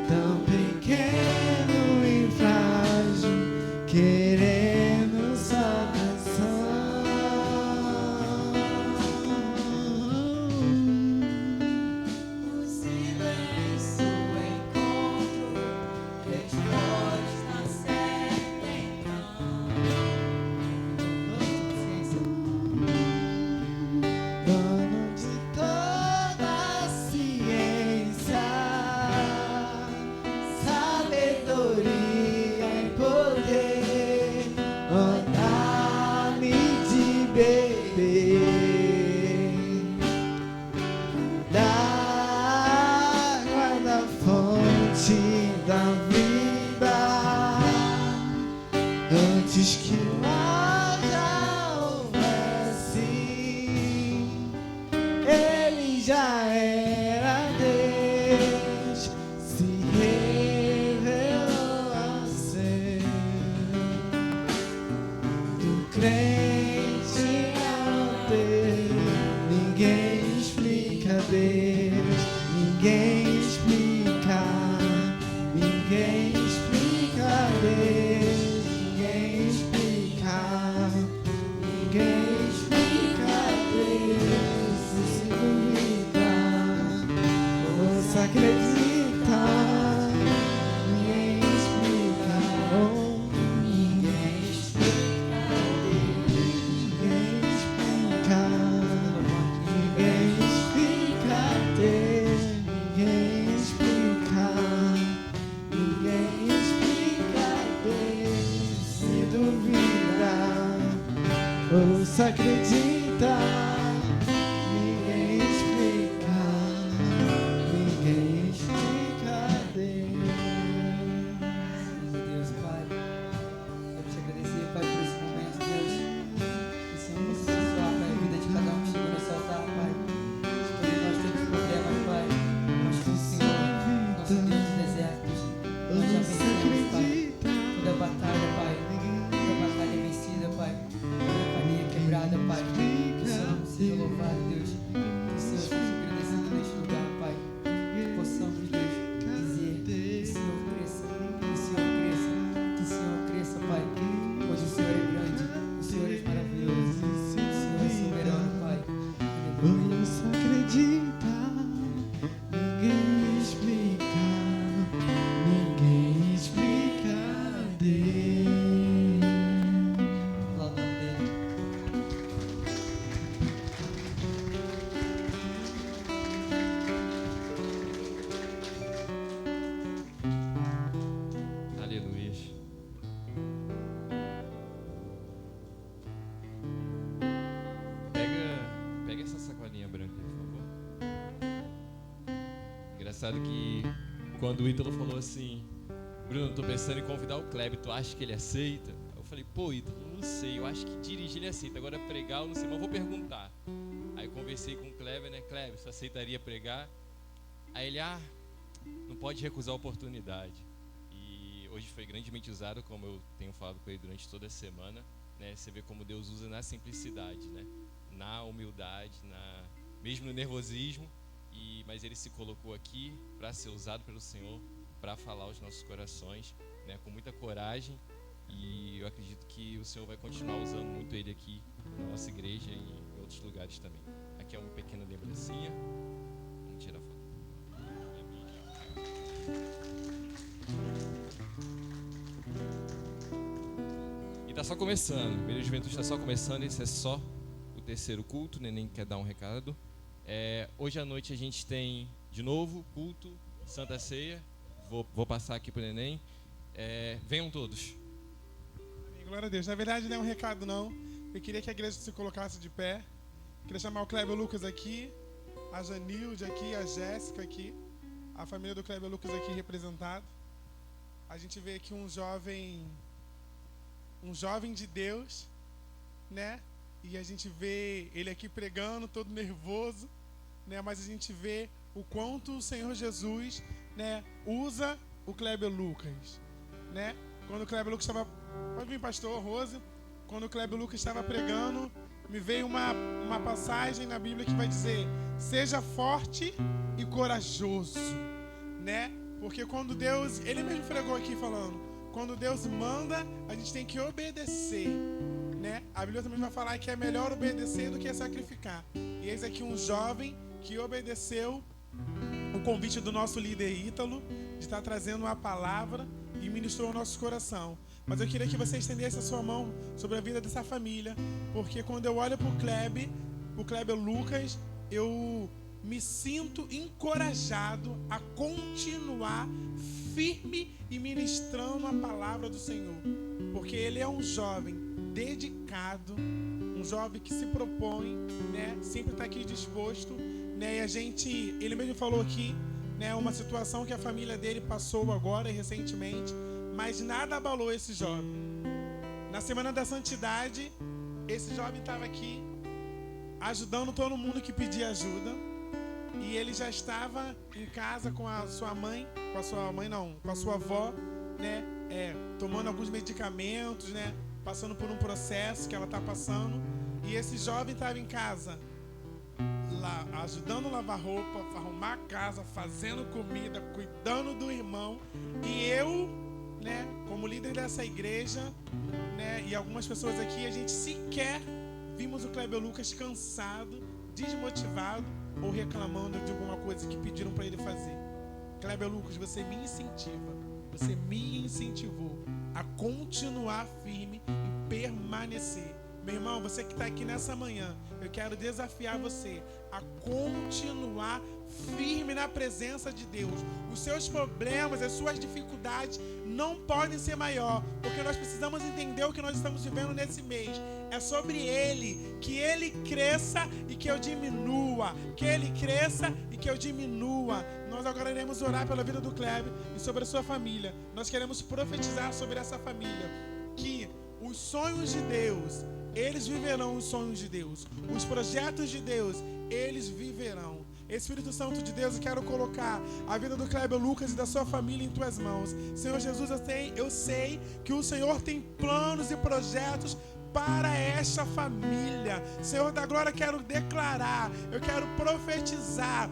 tão pequeno e frágil, querendo só
O silêncio encontro resposta certa então.
dono de toda a ciência, sabedoria e poder, dá-me de beber da água da fonte da vida, antes que o haja houvesse, ele já era Deus, se revelou ao seu. Do crente ao Deus, ninguém explica Deus, ninguém explica, ninguém explica Deus, ninguém explica, ninguém explica Deus, se duvida, ouça, acredita, ninguém explica, ninguém explica Deus, ninguém explica, ninguém explica Deus, se duvida, ouça, acredita, ninguém explica Deus.
Deus, Pai, quero te agradecer, Pai, por esse momento, Deus. Que o Senhor possa abençoar, Pai, a vida de cada um que chegou nesse altar, Pai. Todos nós temos problemas, Pai, mas que o Senhor, nosso Deus dos desertos, nós já vencemos, Pai. Toda batalha, Pai, toda batalha vencida, Pai. Toda cadeia quebrada, Pai. Que o Senhor nos
engraçado que quando o Ítalo falou assim, Bruno, tô pensando em convidar o Kleber, tu acha que ele aceita? Eu falei, pô, Ítalo, não sei, eu acho que dirigir ele aceita, agora pregar eu não sei, mas eu vou perguntar. Aí eu conversei com o Kleber, né, Kleber, você aceitaria pregar? Aí ele, não pode recusar a oportunidade. E hoje foi grandemente usado, como eu tenho falado com ele durante toda a semana, né, você vê como Deus usa na simplicidade, né, na humildade, mesmo no nervosismo, mas ele se colocou aqui para ser usado pelo Senhor, para falar aos nossos corações, né, com muita coragem, e eu acredito que o Senhor vai continuar usando muito ele aqui na nossa igreja e em outros lugares também. Aqui é uma pequena lembrancinha. Vamos tirar a foto. E tá só começando, o Meio Juventude está só começando, esse é só o terceiro culto, o Neném quer dar um recado. Hoje à noite a gente tem de novo culto, Santa Ceia. Vou passar aqui para o Neném. Venham todos.
Glória a Deus. Na verdade não é um recado não. Eu queria que a igreja se colocasse de pé. Queria chamar o Kleber Lucas aqui, a Janilde aqui, a Jéssica aqui, a família do Kleber Lucas aqui representada. A gente vê aqui um jovem de Deus, né? E a gente vê ele aqui pregando, todo nervoso, né? Mas a gente vê o quanto o Senhor Jesus, né, usa o Kleber Lucas, né? Quando o Kleber Lucas estava... Pode vir, pastor Rose. Quando o Kleber Lucas estava pregando, me veio uma passagem na Bíblia que vai dizer: seja forte e corajoso, né? Porque quando Deus... Ele mesmo pregou aqui falando, quando Deus manda, a gente tem que obedecer, né? A Bíblia também vai falar que é melhor obedecer do que sacrificar. E eis aqui um jovem que obedeceu o convite do nosso líder Ítalo de estar trazendo uma palavra e ministrou o nosso coração. Mas eu queria que você estendesse a sua mão sobre a vida dessa família, porque quando eu olho para o Kleber Lucas, eu me sinto encorajado a continuar firme e ministrando a palavra do Senhor, porque ele é um jovem dedicado, um jovem que se propõe, né, sempre está aqui disposto, né, e ele mesmo falou aqui, né, uma situação que a família dele passou agora recentemente, mas nada abalou esse jovem. Na Semana da Santidade, esse jovem estava aqui ajudando todo mundo que pedia ajuda, e ele já estava em casa com a sua mãe, com a sua avó, né, tomando alguns medicamentos, né, passando por um processo que ela está passando, e esse jovem estava em casa, lá, ajudando a lavar roupa, arrumar a casa, fazendo comida, cuidando do irmão, e eu, né, como líder dessa igreja, né, e algumas pessoas aqui, a gente sequer vimos o Kleber Lucas cansado, desmotivado ou reclamando de alguma coisa que pediram para ele fazer. Kleber Lucas, você me incentivou a continuar firme e permanecer. Meu irmão, você que está aqui nessa manhã, eu quero desafiar você a continuar firme na presença de Deus. Os seus problemas, as suas dificuldades não podem ser maior, porque nós precisamos entender o que nós estamos vivendo nesse mês. É sobre Ele, que Ele cresça e que eu diminua, que Ele cresça e que eu diminua. Nós agora iremos orar pela vida do Kleber e sobre a sua família. Nós queremos profetizar sobre essa família, que os sonhos de Deus, eles viverão os sonhos de Deus. Os projetos de Deus, eles viverão. Espírito Santo de Deus, eu quero colocar a vida do Kleber Lucas e da sua família em tuas mãos. Senhor Jesus, eu sei que o Senhor tem planos e projetos para esta família. Senhor da glória, quero declarar, eu quero profetizar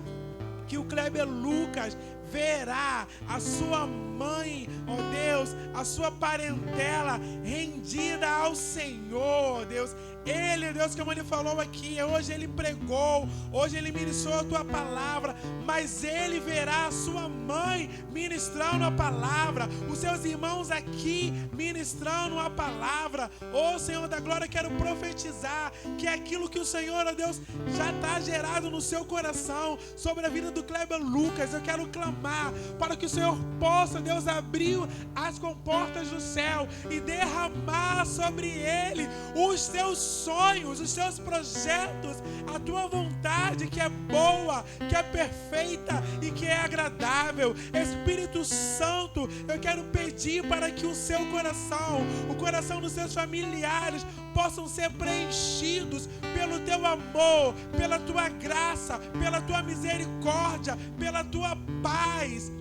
que o Kleber Lucas verá a sua mãe, ó Deus, a sua parentela rendida ao Senhor, ó Deus. Ele, Deus, como ele falou aqui, hoje ele pregou, hoje ele ministrou a tua palavra, mas ele verá a sua mãe ministrando a palavra, os seus irmãos aqui ministrando a palavra. Ô Senhor da glória, quero profetizar que é aquilo que o Senhor, ó Deus, já está gerado no seu coração sobre a vida do Kleber Kleber Lucas, eu quero clamar para que o Senhor possa, Deus, abrir as comportas do céu e derramar sobre ele os teus sonhos, os teus projetos, a tua vontade que é boa, que é perfeita e que é agradável. Espírito Santo, eu quero pedir para que o seu coração, o coração dos seus familiares possam ser preenchidos pelo teu amor, pela tua graça, pela tua misericórdia, pela tua paz.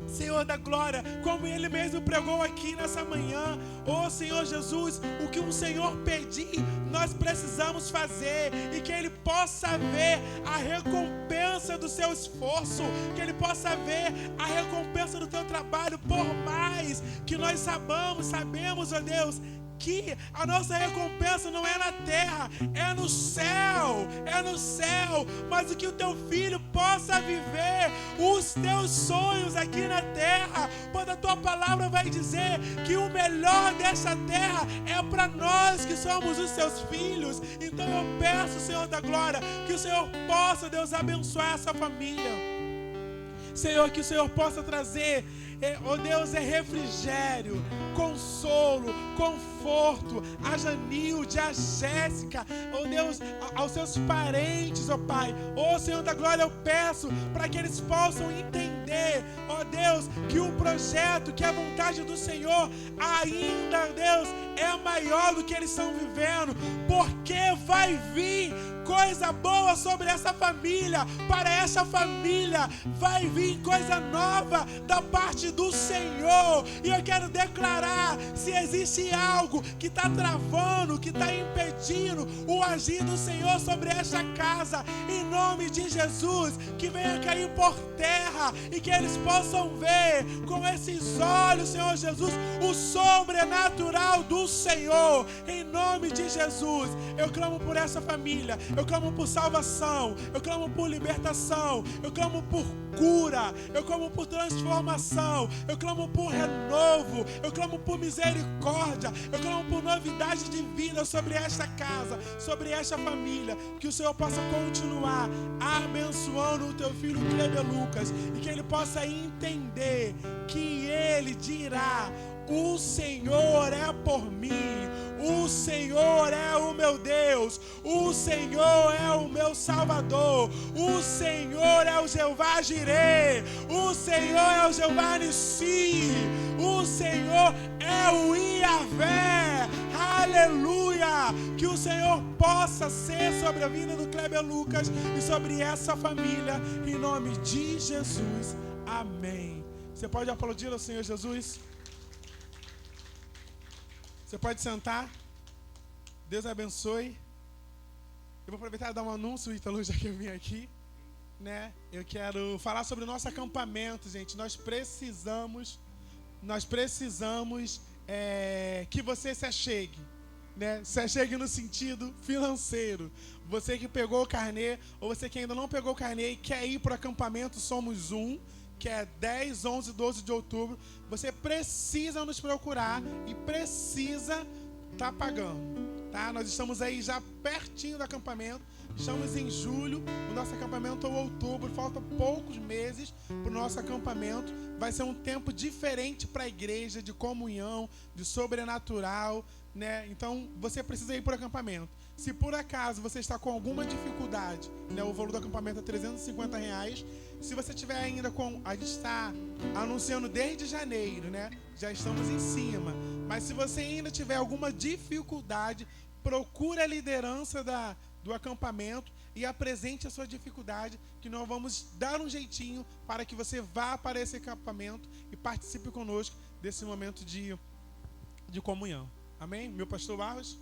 Senhor da glória, como Ele mesmo pregou aqui nessa manhã, oh Senhor Jesus, o que o Senhor pedir, nós precisamos fazer, e que Ele possa ver a recompensa do seu esforço, que Ele possa ver a recompensa do teu trabalho, por mais que nós sabemos, ó Deus, que a nossa recompensa não é na terra, é no céu, mas o que o teu filho possa viver os teus sonhos aqui na terra, pois a tua palavra vai dizer que o melhor dessa terra é para nós que somos os seus filhos. Então eu peço, Senhor da glória, que o Senhor possa, Deus, abençoar essa família, Senhor, que o Senhor possa trazer, oh Deus, refrigério, consolo, conforto a Janilde, a Jéssica, oh Deus, aos seus parentes, ó Pai. Oh Senhor da glória, eu peço para que eles possam entender, ó Deus, que o projeto, que a vontade do Senhor ainda, Deus, é maior do que eles estão vivendo, porque vai vir coisa boa sobre essa família, para essa família vai vir coisa nova da parte do Senhor. E eu quero declarar, se existe algo que está travando, que está impedindo o agir do Senhor sobre esta casa, em nome de Jesus, que venha cair por terra e que eles possam ver com esses olhos, Senhor Jesus, o sobrenatural do Senhor, em nome de Jesus. Eu clamo por essa família, eu clamo por salvação, eu clamo por libertação, eu clamo por cura, eu clamo por transformação, eu clamo por renovo, eu clamo por misericórdia, eu clamo por novidade de vida sobre esta casa, sobre esta família, que o Senhor possa continuar abençoando o teu filho Kleber Lucas, e que ele possa entender que ele dirá: o Senhor é por mim, o Senhor é o meu Deus, o Senhor é o meu Salvador, o Senhor é o Jeová Jireh, o Senhor é o Jeová Nissi, o Senhor é o Iavé. Aleluia! Que o Senhor possa ser sobre a vida do Kleber Lucas e sobre essa família, em nome de Jesus. Amém. Você pode aplaudir ao Senhor Jesus? Você pode sentar. Deus abençoe. Eu vou aproveitar e dar um anúncio, Ítalo, já que eu vim aqui, né? Eu quero falar sobre o nosso acampamento, gente. Nós precisamos que você se achegue, né? Se achegue no sentido financeiro. Você que pegou o carnê, ou você que ainda não pegou o carnê e quer ir para o acampamento Somos Um, que é 10, 11 e 12 de outubro, você precisa nos procurar e precisa estar pagando, tá? Nós estamos aí já pertinho do acampamento, estamos em julho, o nosso acampamento é outubro, faltam poucos meses para o nosso acampamento. Vai ser um tempo diferente para a igreja, de comunhão, de sobrenatural, né? Então você precisa ir para o acampamento. Se por acaso você está com alguma dificuldade, né, o valor do acampamento é R$350. Se você tiver ainda com... A gente está anunciando desde janeiro, né? Já estamos em cima. Mas se você ainda tiver alguma dificuldade, procure a liderança do acampamento e apresente a sua dificuldade, que nós vamos dar um jeitinho para que você vá para esse acampamento e participe conosco desse momento de comunhão. Amém? Meu pastor Barros?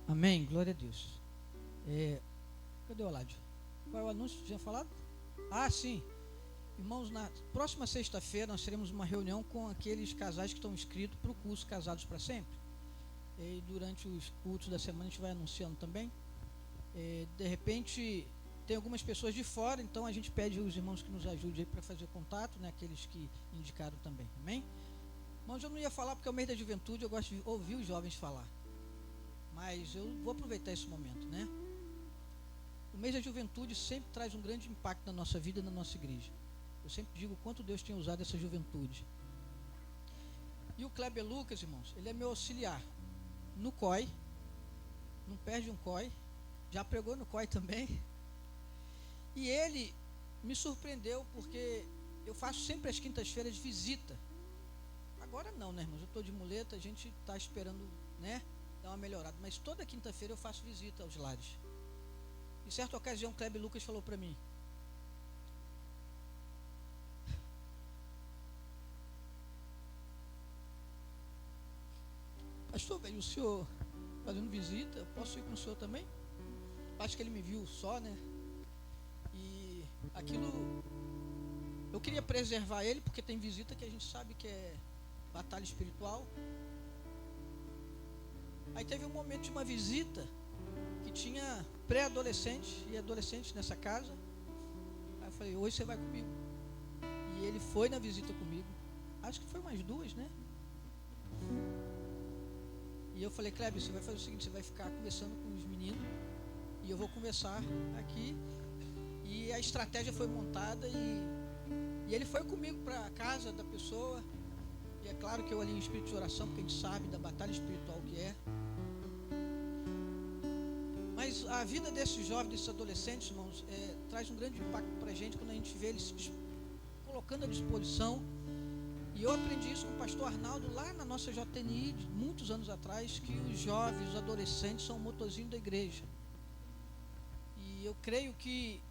Amém, glória a Deus. Cadê o Aládio? Qual é o anúncio que tinha falado? Ah, sim. Irmãos, na próxima sexta-feira nós teremos uma reunião com aqueles casais que estão inscritos para o curso Casados para Sempre. E durante os cultos da semana a gente vai anunciando também. De repente, tem algumas pessoas de fora, então a gente pede aos irmãos que nos ajudem para fazer contato, né, aqueles que indicaram também. Amém? Irmãos, eu não ia falar porque é o mês da juventude, eu gosto de ouvir os jovens falar. Mas eu vou aproveitar esse momento, né? O mês da juventude sempre traz um grande impacto na nossa vida e na nossa igreja. Eu sempre digo o quanto Deus tem usado essa juventude. E o Kleber Lucas, irmãos, ele é meu auxiliar no COI, não perde um COI, já pregou no COI também. E ele me surpreendeu porque eu faço sempre às quintas-feiras visita. Agora não, né, irmãos? Eu estou de muleta, a gente está esperando, né, dar uma melhorada. Mas toda quinta-feira eu faço visita aos lares. Em certa ocasião, o Kleber Lucas falou para mim: pastor, veio o senhor fazendo visita, eu posso ir com o senhor também? Acho que ele me viu só, né? E aquilo, eu queria preservar ele, porque tem visita que a gente sabe que é batalha espiritual. Aí teve um momento de uma visita que tinha pré-adolescente e adolescente nessa casa. Aí eu falei: hoje você vai comigo. E ele foi na visita comigo. Acho que foi umas duas, né? E eu falei: Kleber, você vai fazer o seguinte, você vai ficar conversando com os meninos e eu vou conversar aqui. E a estratégia foi montada e ele foi comigo para a casa da pessoa. E é claro que eu ali em espírito de oração, porque a gente sabe da batalha espiritual que é. Mas a vida desses jovens, desses adolescentes, irmãos, traz um grande impacto para a gente quando a gente vê eles se colocando à disposição. E eu aprendi isso com o pastor Arnaldo lá na nossa JNI, muitos anos atrás, que os jovens, os adolescentes são o motorzinho da igreja. E eu creio que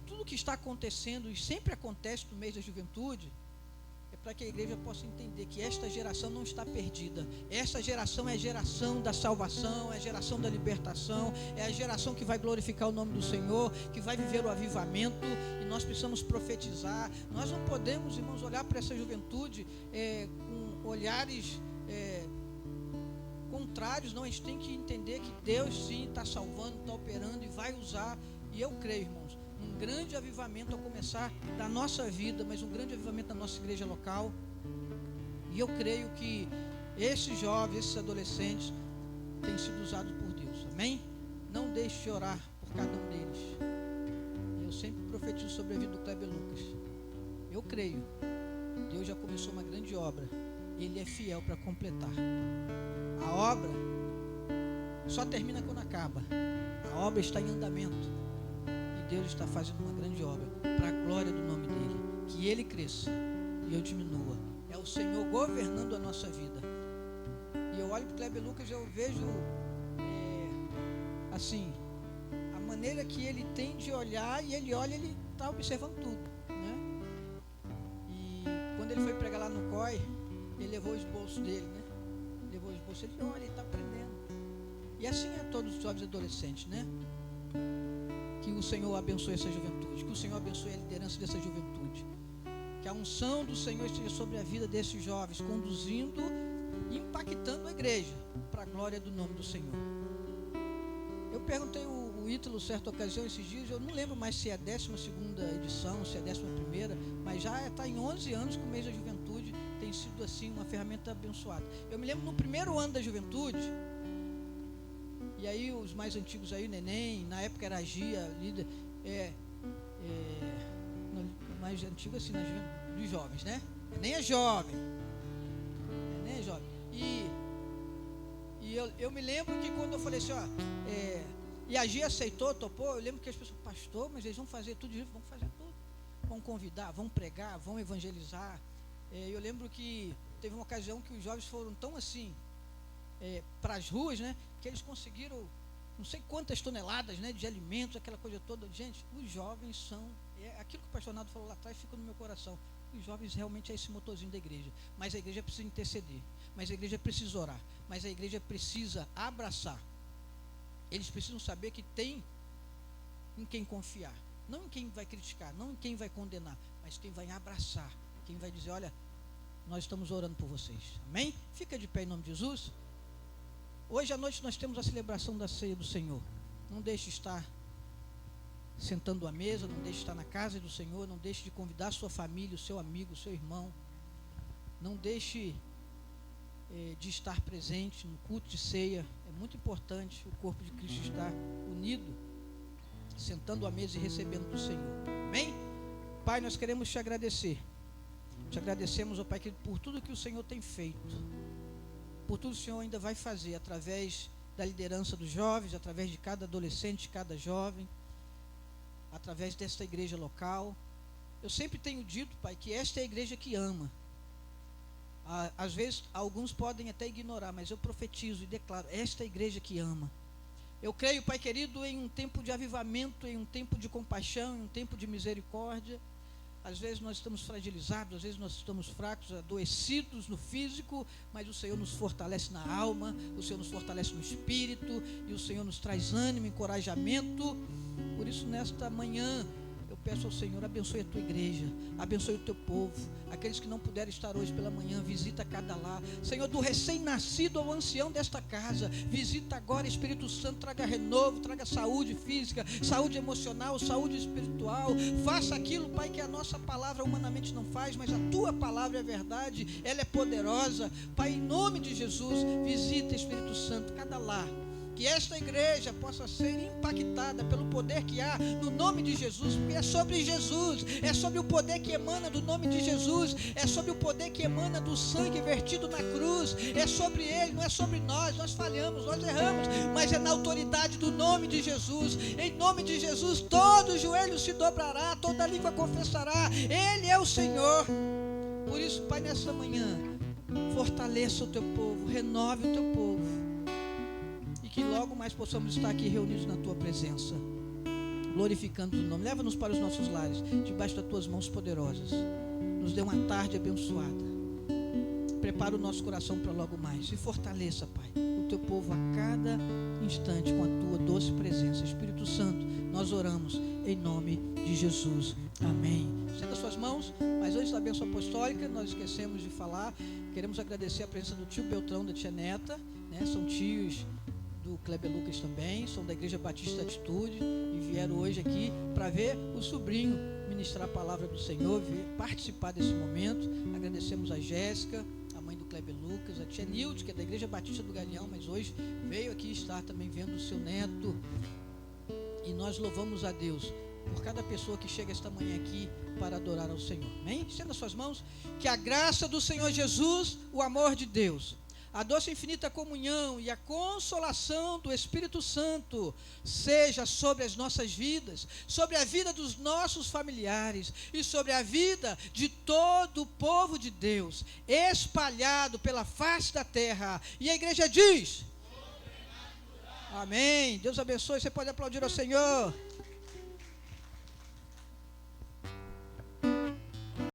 tudo que está acontecendo, e sempre acontece no mês da juventude, é para que a igreja possa entender que esta geração não está perdida. Esta geração é a geração da salvação, é a geração da libertação, é a geração que vai glorificar o nome do Senhor, que vai viver o avivamento, e nós precisamos profetizar. Nós não podemos, irmãos, olhar para essa juventude com olhares contrários, não. A gente tem que entender que Deus sim está salvando, está operando e vai usar. E eu creio, irmãos, um grande avivamento a começar da nossa vida, mas um grande avivamento da nossa igreja local. E eu creio que esses jovens, esses adolescentes têm sido usados por Deus, amém? Não deixe de orar por cada um deles. Eu sempre profetizo sobre a vida do Kleber Lucas. Eu creio, Deus já começou uma grande obra, Ele é fiel para completar. A obra só termina quando acaba. A obra está em andamento. Deus está fazendo uma grande obra para a glória do nome dele, que ele cresça e eu diminua. É o Senhor governando a nossa vida. E eu olho para o Kleber Lucas e eu vejo assim, a maneira que ele tem de olhar, e ele olha, ele está observando tudo, né? E quando ele foi pregar lá no COI, ele levou o esboço dele, né? Levou o esboço, ele olha, ele está aprendendo. E assim é todos os jovens adolescentes, né? Que o Senhor abençoe essa juventude, que o Senhor abençoe a liderança dessa juventude, que a unção do Senhor esteja sobre a vida desses jovens, conduzindo e impactando a igreja para a glória do nome do Senhor. Eu perguntei o Ítalo certa ocasião esses dias, eu não lembro mais se é a 12ª edição, se é a 11ª, mas já está em 11 anos que o mês da juventude tem sido assim uma ferramenta abençoada. Eu me lembro no primeiro ano da juventude. E aí os mais antigos aí, Neném, na época era a Gia, líder, mais antigo assim, dos jovens, né? Nem é jovem. Nem é jovem. E eu me lembro que quando eu falei assim, e a Gia aceitou, topou, eu lembro que as pessoas, pastor, mas eles vão fazer tudo isso, vão fazer tudo. Vão convidar, vão pregar, vão evangelizar. Eu lembro que teve uma ocasião que os jovens foram tão assim, para as ruas, né, que eles conseguiram não sei quantas toneladas, né, de alimentos, aquela coisa toda. Gente, os jovens são, aquilo que o pastor Naldo falou lá atrás fica no meu coração. Os jovens realmente é esse motorzinho da igreja, mas a igreja precisa interceder, mas a igreja precisa orar, mas a igreja precisa abraçar. Eles precisam saber que tem em quem confiar, não em quem vai criticar, não em quem vai condenar, mas quem vai abraçar, quem vai dizer, olha, nós estamos orando por vocês, amém? Fica de pé em nome de Jesus. Hoje à noite nós temos a celebração da ceia do Senhor. Não deixe de estar sentando à mesa, não deixe de estar na casa do Senhor, não deixe de convidar a sua família, o seu amigo, o seu irmão. Não deixe de estar presente no culto de ceia. É muito importante o corpo de Cristo estar unido. sentando à mesa e recebendo do Senhor. Amém? Pai, nós queremos te agradecer. Te agradecemos, ó Pai, por tudo que o Senhor tem feito, por tudo que o Senhor ainda vai fazer através da liderança dos jovens, através de cada adolescente, cada jovem, através desta igreja local. Eu sempre tenho dito, Pai, que esta é a igreja que ama. Às vezes alguns podem até ignorar, mas eu profetizo e declaro: esta é a igreja que ama. Eu creio, Pai querido, em um tempo de avivamento, em um tempo de compaixão, em um tempo de misericórdia. Às vezes nós estamos fragilizados, às vezes nós estamos fracos, adoecidos no físico, mas o Senhor nos fortalece na alma, o Senhor nos fortalece no espírito, e o Senhor nos traz ânimo, encorajamento. Por isso, nesta manhã, eu peço ao Senhor: abençoe a tua igreja, abençoe o teu povo. Aqueles que não puderem estar hoje pela manhã, visita cada lar. Senhor, do recém-nascido ao ancião desta casa, visita agora, Espírito Santo, traga renovo, traga saúde física, saúde emocional, saúde espiritual. Faça aquilo, Pai, que a nossa palavra humanamente não faz, mas a tua palavra é verdade, ela é poderosa. Pai, em nome de Jesus, visita, Espírito Santo, cada lar. Que esta igreja possa ser impactada pelo poder que há no nome de Jesus, porque é sobre Jesus, é sobre o poder que emana do nome de Jesus, é sobre o poder que emana do sangue vertido na cruz, é sobre Ele, não é sobre nós falhamos, nós erramos, mas é na autoridade do nome de Jesus. Em nome de Jesus, todo joelho se dobrará, toda língua confessará, Ele é o Senhor. Por isso, Pai, nessa manhã, fortaleça o teu povo, renove o teu povo, que logo mais possamos estar aqui reunidos na tua presença, glorificando o teu nome. Leva-nos para os nossos lares, debaixo das tuas mãos poderosas. Nos dê uma tarde abençoada. Prepara o nosso coração para logo mais. E fortaleça, Pai, o teu povo a cada instante com a tua doce presença. Espírito Santo, nós oramos em nome de Jesus. Amém. Estenda suas mãos. Mas antes da bênção apostólica, nós esquecemos de falar. Queremos agradecer a presença do tio Beltrão, da tia Neta, né? São tios do Kleber Lucas também, são da Igreja Batista Atitude e vieram hoje aqui para ver o sobrinho ministrar a palavra do Senhor, participar desse momento. Agradecemos a Jéssica, a mãe do Kleber Lucas, a tia Nilde, que é da Igreja Batista do Galeão, mas hoje veio aqui estar também vendo o seu neto. E nós louvamos a Deus por cada pessoa que chega esta manhã aqui para adorar ao Senhor. Amém? Estenda suas mãos. Que a graça do Senhor Jesus, o amor de Deus, a doce e infinita comunhão e a consolação do Espírito Santo seja sobre as nossas vidas, sobre a vida dos nossos familiares e sobre a vida de todo o povo de Deus, espalhado pela face da terra. E a igreja diz: amém. Deus abençoe. Você pode aplaudir ao Senhor.